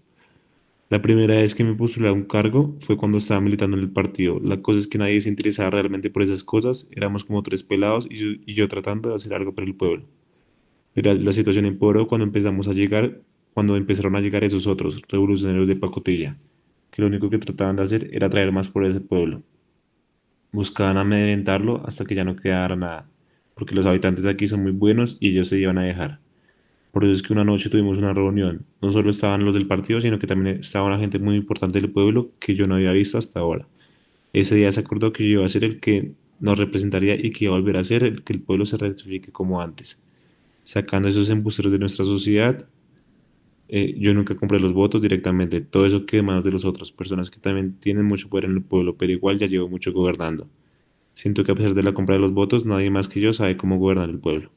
La primera vez que me postulé a un cargo fue cuando estaba militando en el partido. La cosa es que nadie se interesaba realmente por esas cosas. Éramos como tres pelados y yo tratando de hacer algo por el pueblo. Pero la situación empeoró cuando empezaron a llegar esos otros revolucionarios de pacotilla, que lo único que trataban de hacer era traer más por ese pueblo. Buscaban amedrentarlo hasta que ya no quedara nada, porque los habitantes de aquí son muy buenos y ellos se iban a dejar. Por eso es que una noche tuvimos una reunión. No solo estaban los del partido, sino que también estaba una gente muy importante del pueblo que yo no había visto hasta ahora. Ese día se acordó que yo iba a ser el que nos representaría y que iba a volver a ser el que el pueblo se rectifique como antes. Sacando esos embusteros de nuestra sociedad, yo nunca compré los votos directamente. Todo eso queda en manos de los otros, personas que también tienen mucho poder en el pueblo, pero igual ya llevo mucho gobernando. Siento que a pesar de la compra de los votos, nadie más que yo sabe cómo gobernar el pueblo.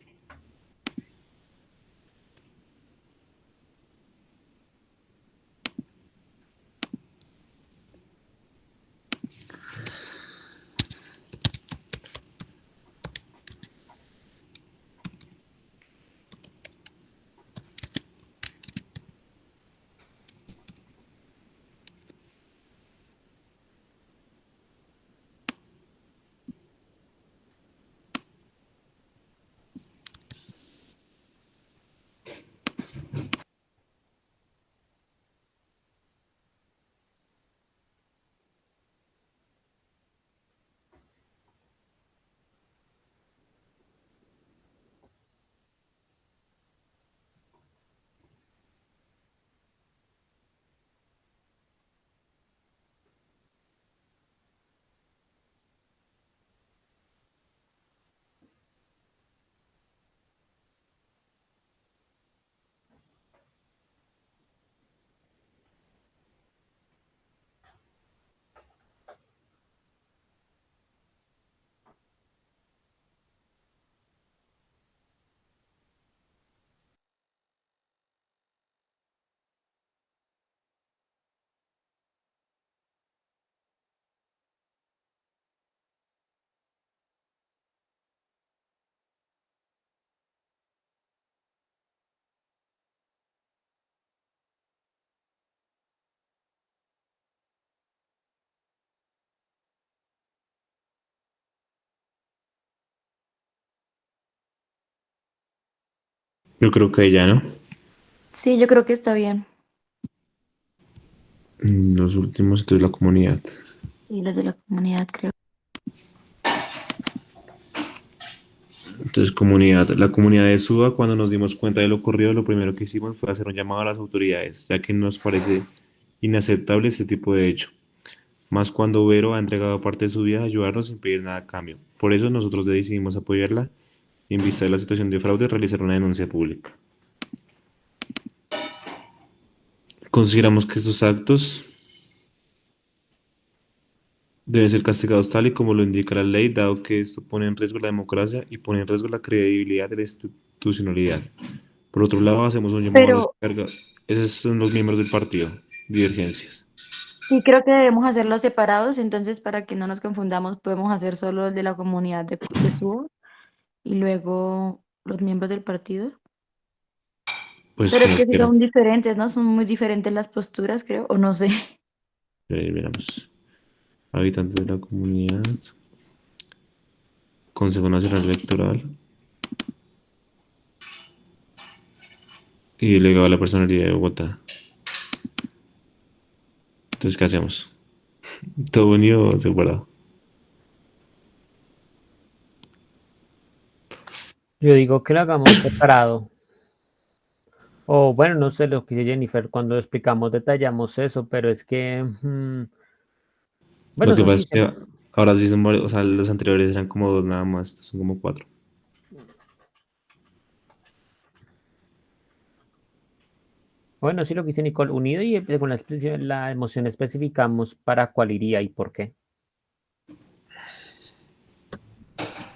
Yo creo que ya, ¿no? Sí, yo creo que está bien. Los últimos, entonces la comunidad. Y los de la comunidad, creo. Entonces, comunidad. La comunidad de Suba, cuando nos dimos cuenta de lo ocurrido, lo primero que hicimos fue hacer un llamado a las autoridades, ya que nos parece inaceptable este tipo de hecho. Más cuando Vero ha entregado parte de su vida a ayudarnos sin pedir nada a cambio. Por eso nosotros decidimos apoyarla y en vista de la situación de fraude realizar una denuncia pública. Consideramos que estos actos deben ser castigados tal y como lo indica la ley, dado que esto pone en riesgo la democracia y pone en riesgo la credibilidad de la institucionalidad. Por otro lado, hacemos un llamado a los Pero encargados. Esos son los miembros del partido. Divergencias. sí creo que debemos hacerlos separados, entonces para que no nos confundamos, podemos hacer solo el de la comunidad de Subo y luego los miembros del partido. Pues Pero es como que sí quieran. son diferentes, ¿no? Son muy diferentes las posturas, creo, o no sé. Veremos. Habitantes de la comunidad. Consejo Nacional Electoral. Y delegado a la personalidad de Bogotá. Entonces, ¿qué hacemos? ¿Todo unido o separado? Yo digo que lo hagamos separado. O bueno, no sé lo que dice Jennifer cuando explicamos, detallamos eso, pero es que, Lo bueno, que eso pasa sí, es que ahora sí son varios, o sea, los anteriores eran como dos nada más, estos son como cuatro. bueno, sí lo que dice Nicole, unido y según la emoción especificamos para cuál iría y por qué.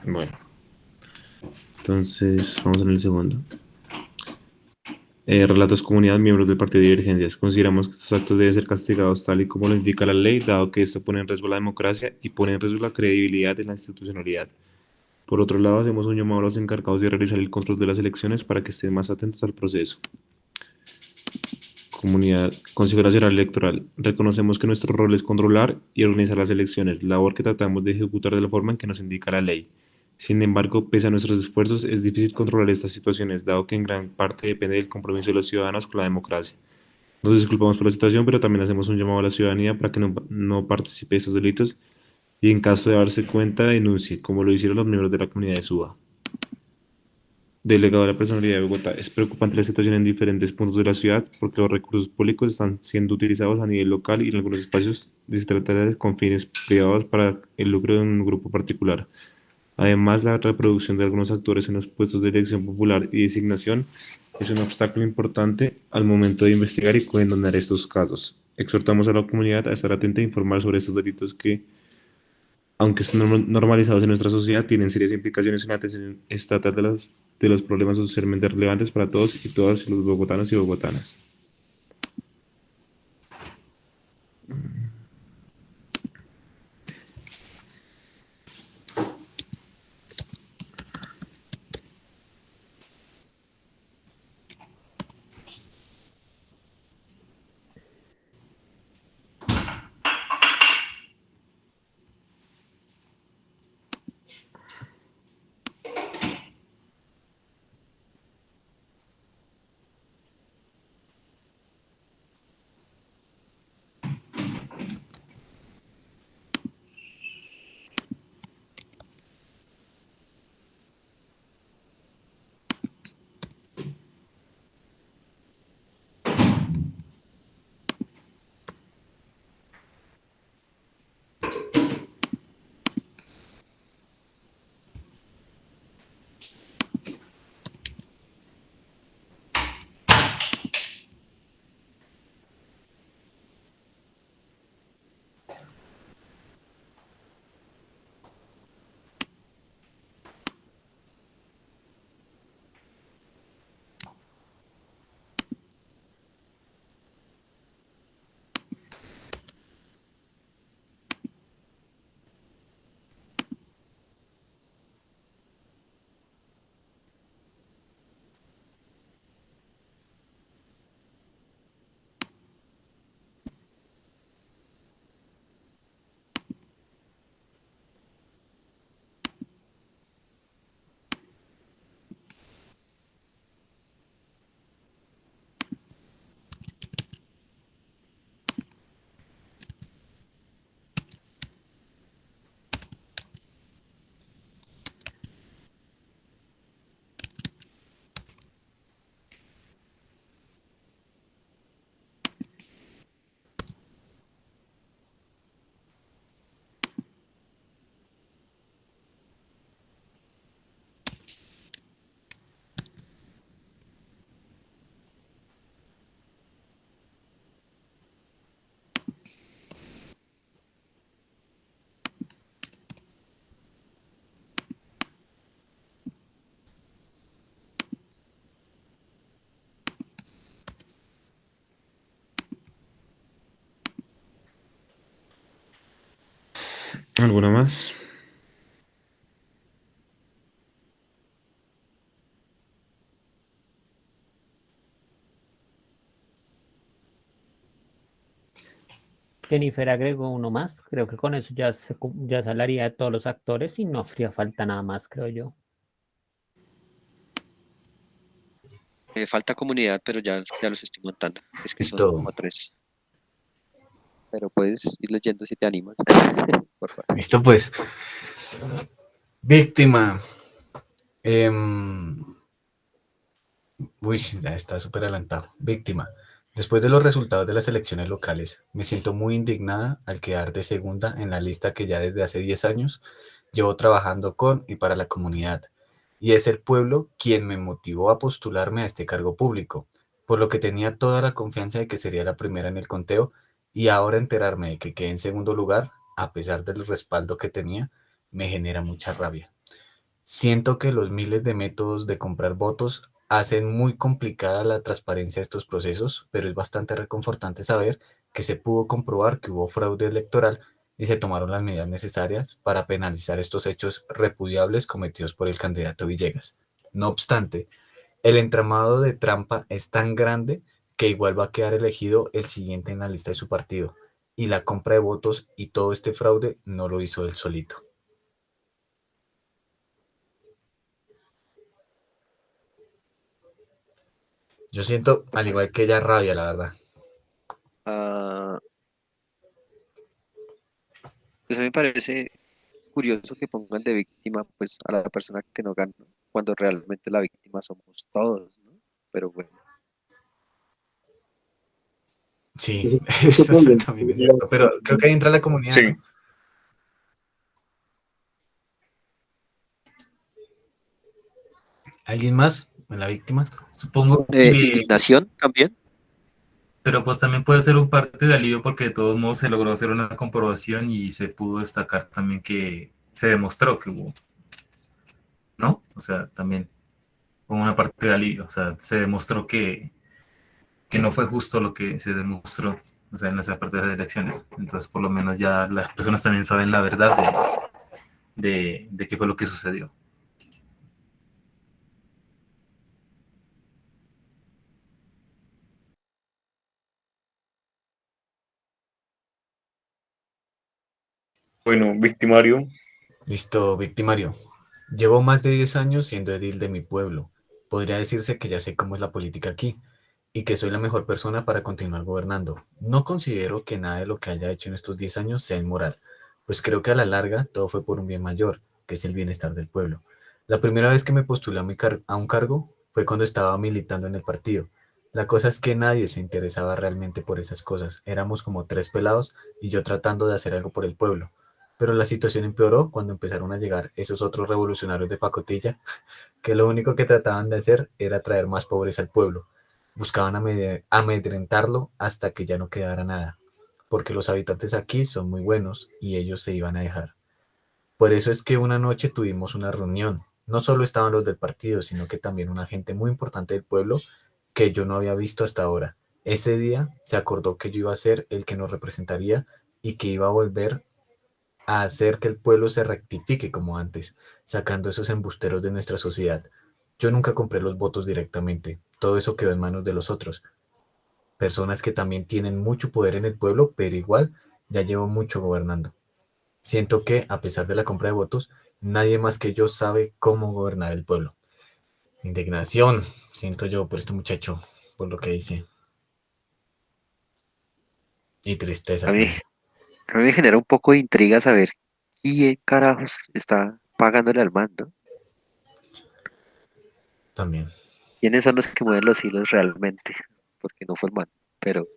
Bueno, entonces vamos en el segundo. Relatos comunidad, miembros del partido de divergencias. Consideramos que estos actos deben ser castigados tal y como lo indica la ley, dado que esto pone en riesgo la democracia y pone en riesgo la credibilidad de la institucionalidad. Por otro lado, hacemos un llamado a los encargados de realizar el control de las elecciones para que estén más atentos al proceso. Comunidad, Consejo Nacional Electoral. Reconocemos que nuestro rol es controlar y organizar las elecciones, labor que tratamos de ejecutar de la forma en que nos indica la ley. Sin embargo, pese a nuestros esfuerzos, es difícil controlar estas situaciones, dado que en gran parte depende del compromiso de los ciudadanos con la democracia. Nos disculpamos por la situación, pero también hacemos un llamado a la ciudadanía para que no participe de estos delitos y en caso de darse cuenta, denuncie, como lo hicieron los miembros de la comunidad de Suba. Delegado de la Personalidad de Bogotá. Es preocupante la situación en diferentes puntos de la ciudad porque los recursos públicos están siendo utilizados a nivel local y en algunos espacios distritales con fines privados para el lucro de un grupo particular. Además, la reproducción de algunos actores en los puestos de elección popular y designación es un obstáculo importante al momento de investigar y condenar estos casos. Exhortamos a la comunidad a estar atenta e informar sobre estos delitos que, aunque están normalizados en nuestra sociedad, tienen serias implicaciones en la atención estatal de los problemas socialmente relevantes para todos y todas los bogotanos y bogotanas. ¿Alguna más? Jennifer agregó uno más. Creo que con eso ya se hablaría de todos los actores y no haría falta nada más, creo yo. Falta comunidad, pero ya los estoy montando. Es que son Listo. como tres. Pero puedes ir leyendo si te animas. Por favor. Listo, pues. Víctima. Uy, ya está súper adelantado. Víctima. Después de los resultados de las elecciones locales, me siento muy indignada al quedar de segunda en la lista que ya desde hace 10 años llevo trabajando con y para la comunidad. Y es el pueblo quien me motivó a postularme a este cargo público, por lo que tenía toda la confianza de que sería la primera en el conteo y ahora enterarme de que quedé en segundo lugar, a pesar del respaldo que tenía, me genera mucha rabia. Siento que los miles de métodos de comprar votos hacen muy complicada la transparencia de estos procesos, pero es bastante reconfortante saber que se pudo comprobar que hubo fraude electoral y se tomaron las medidas necesarias para penalizar estos hechos repudiables cometidos por el candidato Villegas. No obstante, el entramado de trampa es tan grande que igual va a quedar elegido el siguiente en la lista de su partido, y la compra de votos y todo este fraude no lo hizo él solito. Yo siento, al igual que ella, rabia, la verdad. Pues a mí me parece curioso que pongan de víctima pues a la persona que no ganó, cuando realmente la víctima somos todos, ¿no? Pero bueno. Sí, eso también es cierto. Pero creo que ahí entra la comunidad, Sí. ¿no? ¿Alguien más en la víctima? Supongo que, Indignación también. pero pues también puede ser un parte de alivio porque de todos modos se logró hacer una comprobación y se pudo destacar también que se demostró que hubo, ¿no? O sea, también como una parte de alivio, o sea, se demostró que no fue justo lo que se demostró, o sea, en esa parte de las elecciones. Entonces, por lo menos ya las personas también saben la verdad de qué fue lo que sucedió. Bueno, victimario. Listo, victimario. Llevo más de 10 años siendo edil de mi pueblo. Podría decirse que ya sé cómo es la política aquí y que soy la mejor persona para continuar gobernando. No considero que nada de lo que haya hecho en estos 10 años sea inmoral, pues creo que a la larga todo fue por un bien mayor, que es el bienestar del pueblo. La primera vez que me postulé a un cargo fue cuando estaba militando en el partido. La cosa es que nadie se interesaba realmente por esas cosas. Éramos como 3 pelados y yo tratando de hacer algo por el pueblo. Pero la situación empeoró cuando empezaron a llegar esos otros revolucionarios de pacotilla, que lo único que trataban de hacer era traer más pobreza al pueblo. Buscaban amedrentarlo hasta que ya no quedara nada, porque los habitantes aquí son muy buenos y ellos se iban a dejar. Por eso es que una noche tuvimos una reunión. No solo estaban los del partido, sino que también una gente muy importante del pueblo que yo no había visto hasta ahora. Ese día se acordó que yo iba a ser el que nos representaría y que iba a volver a hacer que el pueblo se rectifique como antes, sacando esos embusteros de nuestra sociedad. Yo nunca compré los votos directamente, todo eso quedó en manos de los otros. Personas que también tienen mucho poder en el pueblo, pero igual ya llevo mucho gobernando. Siento que, a pesar de la compra de votos, nadie más que yo sabe cómo gobernar el pueblo. Indignación, siento yo por este muchacho, por lo que dice. Y tristeza A mí, también. a mí me genera un poco de intriga saber quién carajos está pagándole al mando. También. ¿Quiénes son los que mueven los hilos realmente? Porque no fue el mando, pero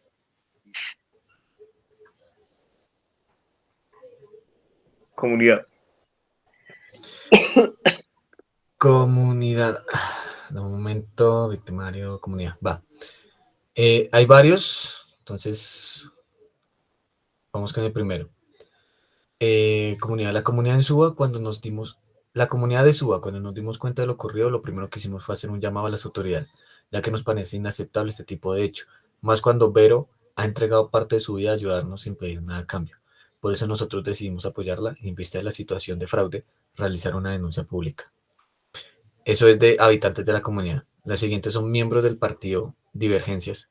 Comunidad. Comunidad. De momento, victimario, comunidad. Va. Hay varios, entonces vamos con el primero. Comunidad. La comunidad de Suba, la comunidad de Suba, cuando nos dimos cuenta de lo ocurrido, lo primero que hicimos fue hacer un llamado a las autoridades, ya que nos parece inaceptable este tipo de hecho, más cuando Vero ha entregado parte de su vida a ayudarnos sin pedir nada a cambio. Por eso nosotros decidimos apoyarla y en vista de la situación de fraude, realizar una denuncia pública. Eso es de habitantes de la comunidad. Las siguientes son miembros del partido Divergencias.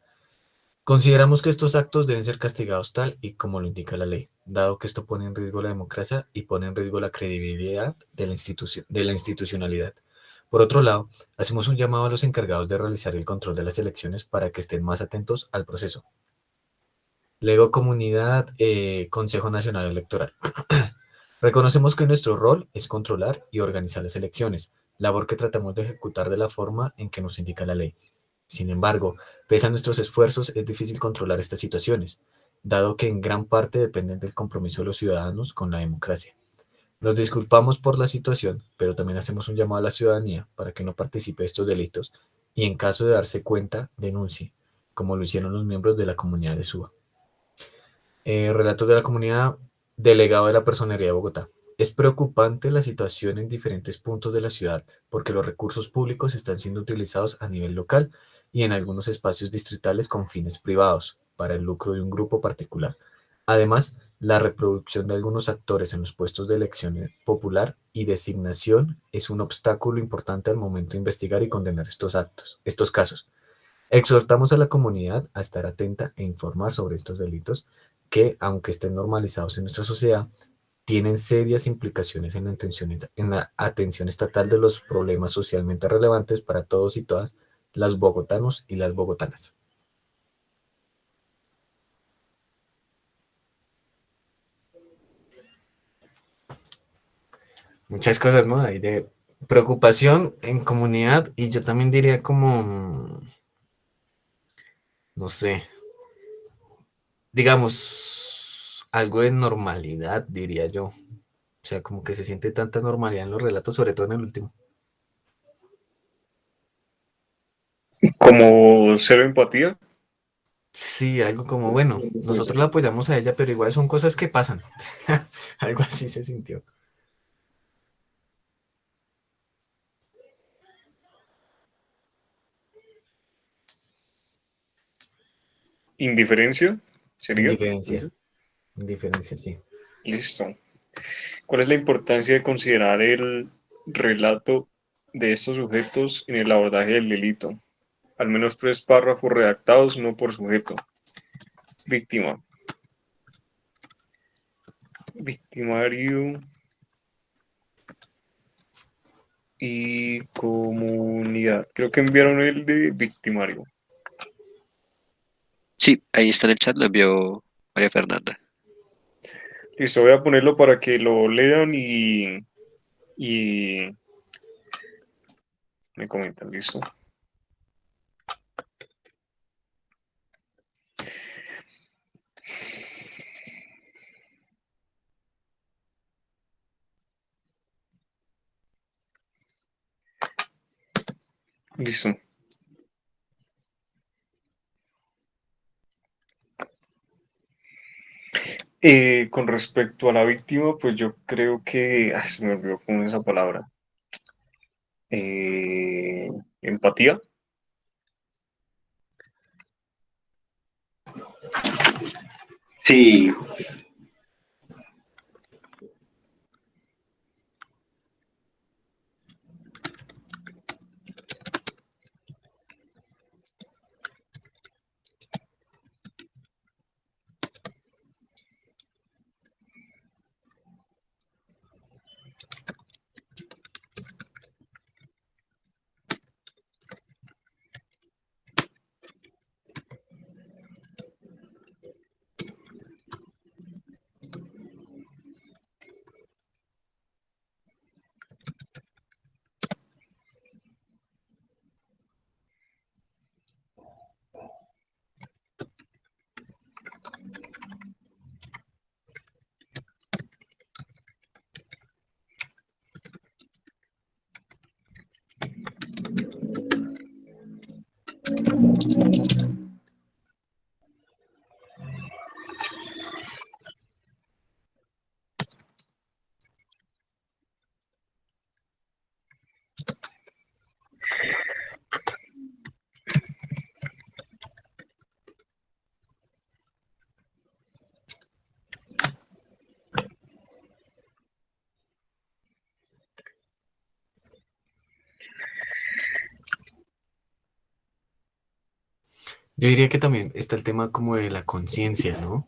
Consideramos que estos actos deben ser castigados tal y como lo indica la ley, dado que esto pone en riesgo la democracia y pone en riesgo la credibilidad de la institucionalidad. Por otro lado, hacemos un llamado a los encargados de realizar el control de las elecciones para que estén más atentos al proceso. Luego, comunidad, Consejo Nacional Electoral. Reconocemos que nuestro rol es controlar y organizar las elecciones, labor que tratamos de ejecutar de la forma en que nos indica la ley. Sin embargo, pese a nuestros esfuerzos, es difícil controlar estas situaciones, dado que en gran parte dependen del compromiso de los ciudadanos con la democracia. Nos disculpamos por la situación, pero también hacemos un llamado a la ciudadanía para que no participe de estos delitos y en caso de darse cuenta, denuncie, como lo hicieron los miembros de la comunidad de Suba. Relatos de la comunidad, delegado de la Personería de Bogotá. Es preocupante la situación en diferentes puntos de la ciudad porque los recursos públicos están siendo utilizados a nivel local y en algunos espacios distritales con fines privados para el lucro de un grupo particular. Además, la reproducción de algunos actores en los puestos de elección popular y designación es un obstáculo importante al momento de investigar y condenar estos casos. Exhortamos a la comunidad a estar atenta e informar sobre estos delitos que, aunque estén normalizados en nuestra sociedad, tienen serias implicaciones en la atención estatal de los problemas socialmente relevantes para todos y todas las bogotanos y las bogotanas. Muchas cosas, ¿no? Hay de preocupación en comunidad y yo también diría como, no sé, digamos, algo de normalidad, diría yo. O sea, como que se siente tanta normalidad en los relatos, sobre todo en el último. Como cero empatía. Sí, algo como, bueno, nosotros la apoyamos a ella, pero igual son cosas que pasan. Algo así se sintió. Indiferencia, ¿sería? Indiferencia. Indiferencia, sí. Listo. ¿Cuál es la importancia de considerar el relato de estos sujetos en el abordaje del delito? Al menos 3 párrafos redactados, no por sujeto. Víctima. Victimario. Y comunidad. Creo que enviaron el de victimario. Sí, ahí está en el chat, lo envió María Fernanda. Listo, voy a ponerlo para que lo lean y me comentan, listo. Listo. Con respecto a la víctima, pues yo creo que se me olvidó con esa palabra. Empatía. Sí, Yo diría que también está el tema como de la conciencia, ¿no?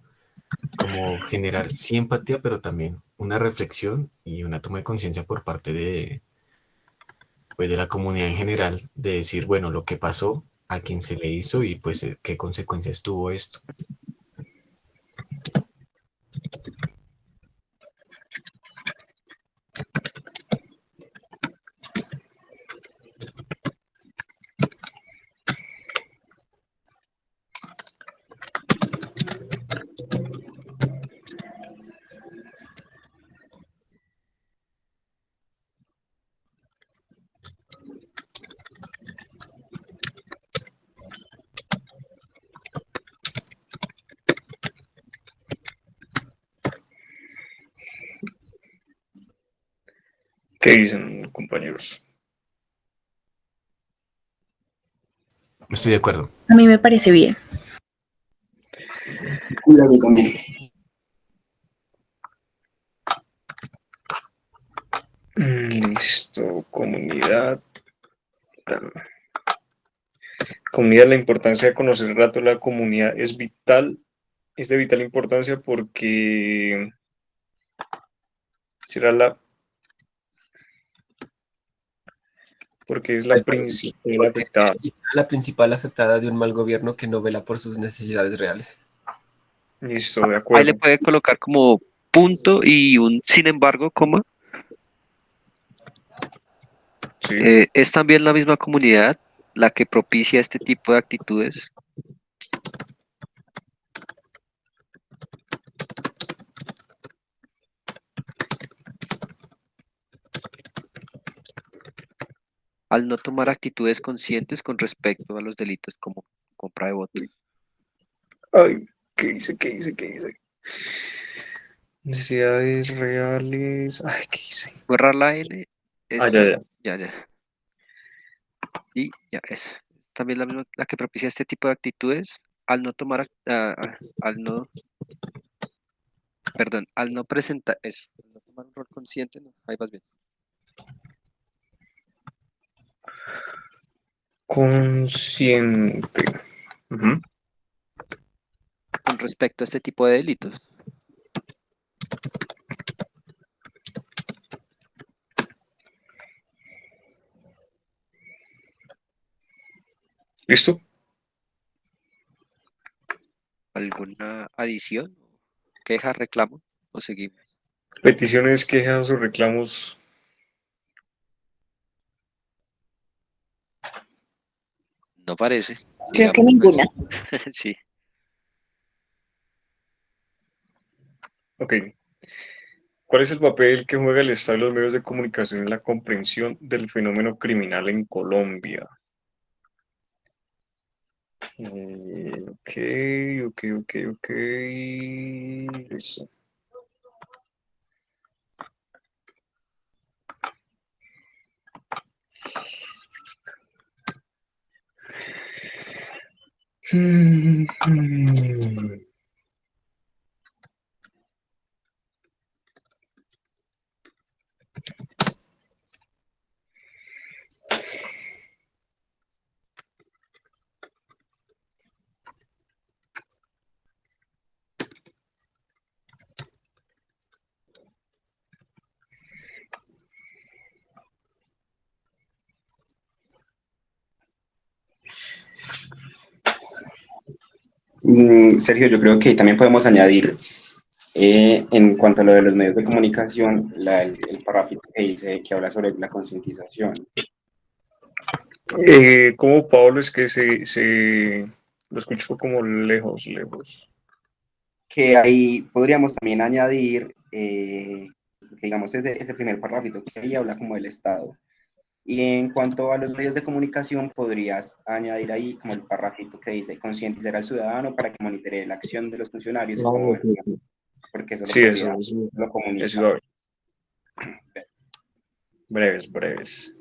Como generar sí empatía, pero también una reflexión y una toma de conciencia por parte de, pues, de la comunidad en general, de decir, bueno, lo que pasó, a quién se le hizo y pues qué consecuencias tuvo esto. ¿Qué dicen, compañeros? Estoy de acuerdo. A mí me parece bien. Mira, a mí también. Listo, comunidad. Comunidad, la importancia de conocer el rato de la comunidad es vital, es de vital importancia porque será porque es la principal afectada. La principal afectada de un mal gobierno que no vela por sus necesidades reales. Listo, de Ahí le acuerdo. puede colocar como punto y un sin embargo, coma. Sí. Es también la misma comunidad la que propicia este tipo de actitudes. Al no tomar actitudes conscientes con respecto a los delitos como compra de votos. Ay, ¿qué dice? ¿Qué dice? ¿Qué dice? Necesidades reales. Ay, ¿qué dice? Borrar la N. Ah, ya. Ya. Y ya es. También la misma la que propicia este tipo de actitudes al no tomar, al no presentar eso, al no tomar un rol consciente, no, ahí vas bien. Consciente. Ujú. Con respecto a este tipo de delitos. ¿Listo? ¿Alguna adición? ¿Queja, reclamo? ¿O seguimos? Peticiones, quejas o reclamos. No parece. Creo que Digamos, pues. ninguna. Sí. Ok. ¿Cuál es el papel que juega el Estado y los medios de comunicación en la comprensión del fenómeno criminal en Colombia? Ok. Listo. Sergio, yo creo que también podemos añadir, en cuanto a lo de los medios de comunicación, el párrafo que dice que habla sobre la concientización. ¿Cómo, Pablo? Es que se lo escucho como lejos. Que ahí podríamos también añadir, que digamos, ese primer párrafo que ahí habla como del Estado. Y en cuanto a los medios de comunicación, podrías añadir ahí como el párrafo que dice concientizar al ciudadano para que monitoree la acción de los funcionarios y como, porque eso lo Sí, podría, eso lo comunica. iba a ver. Breves.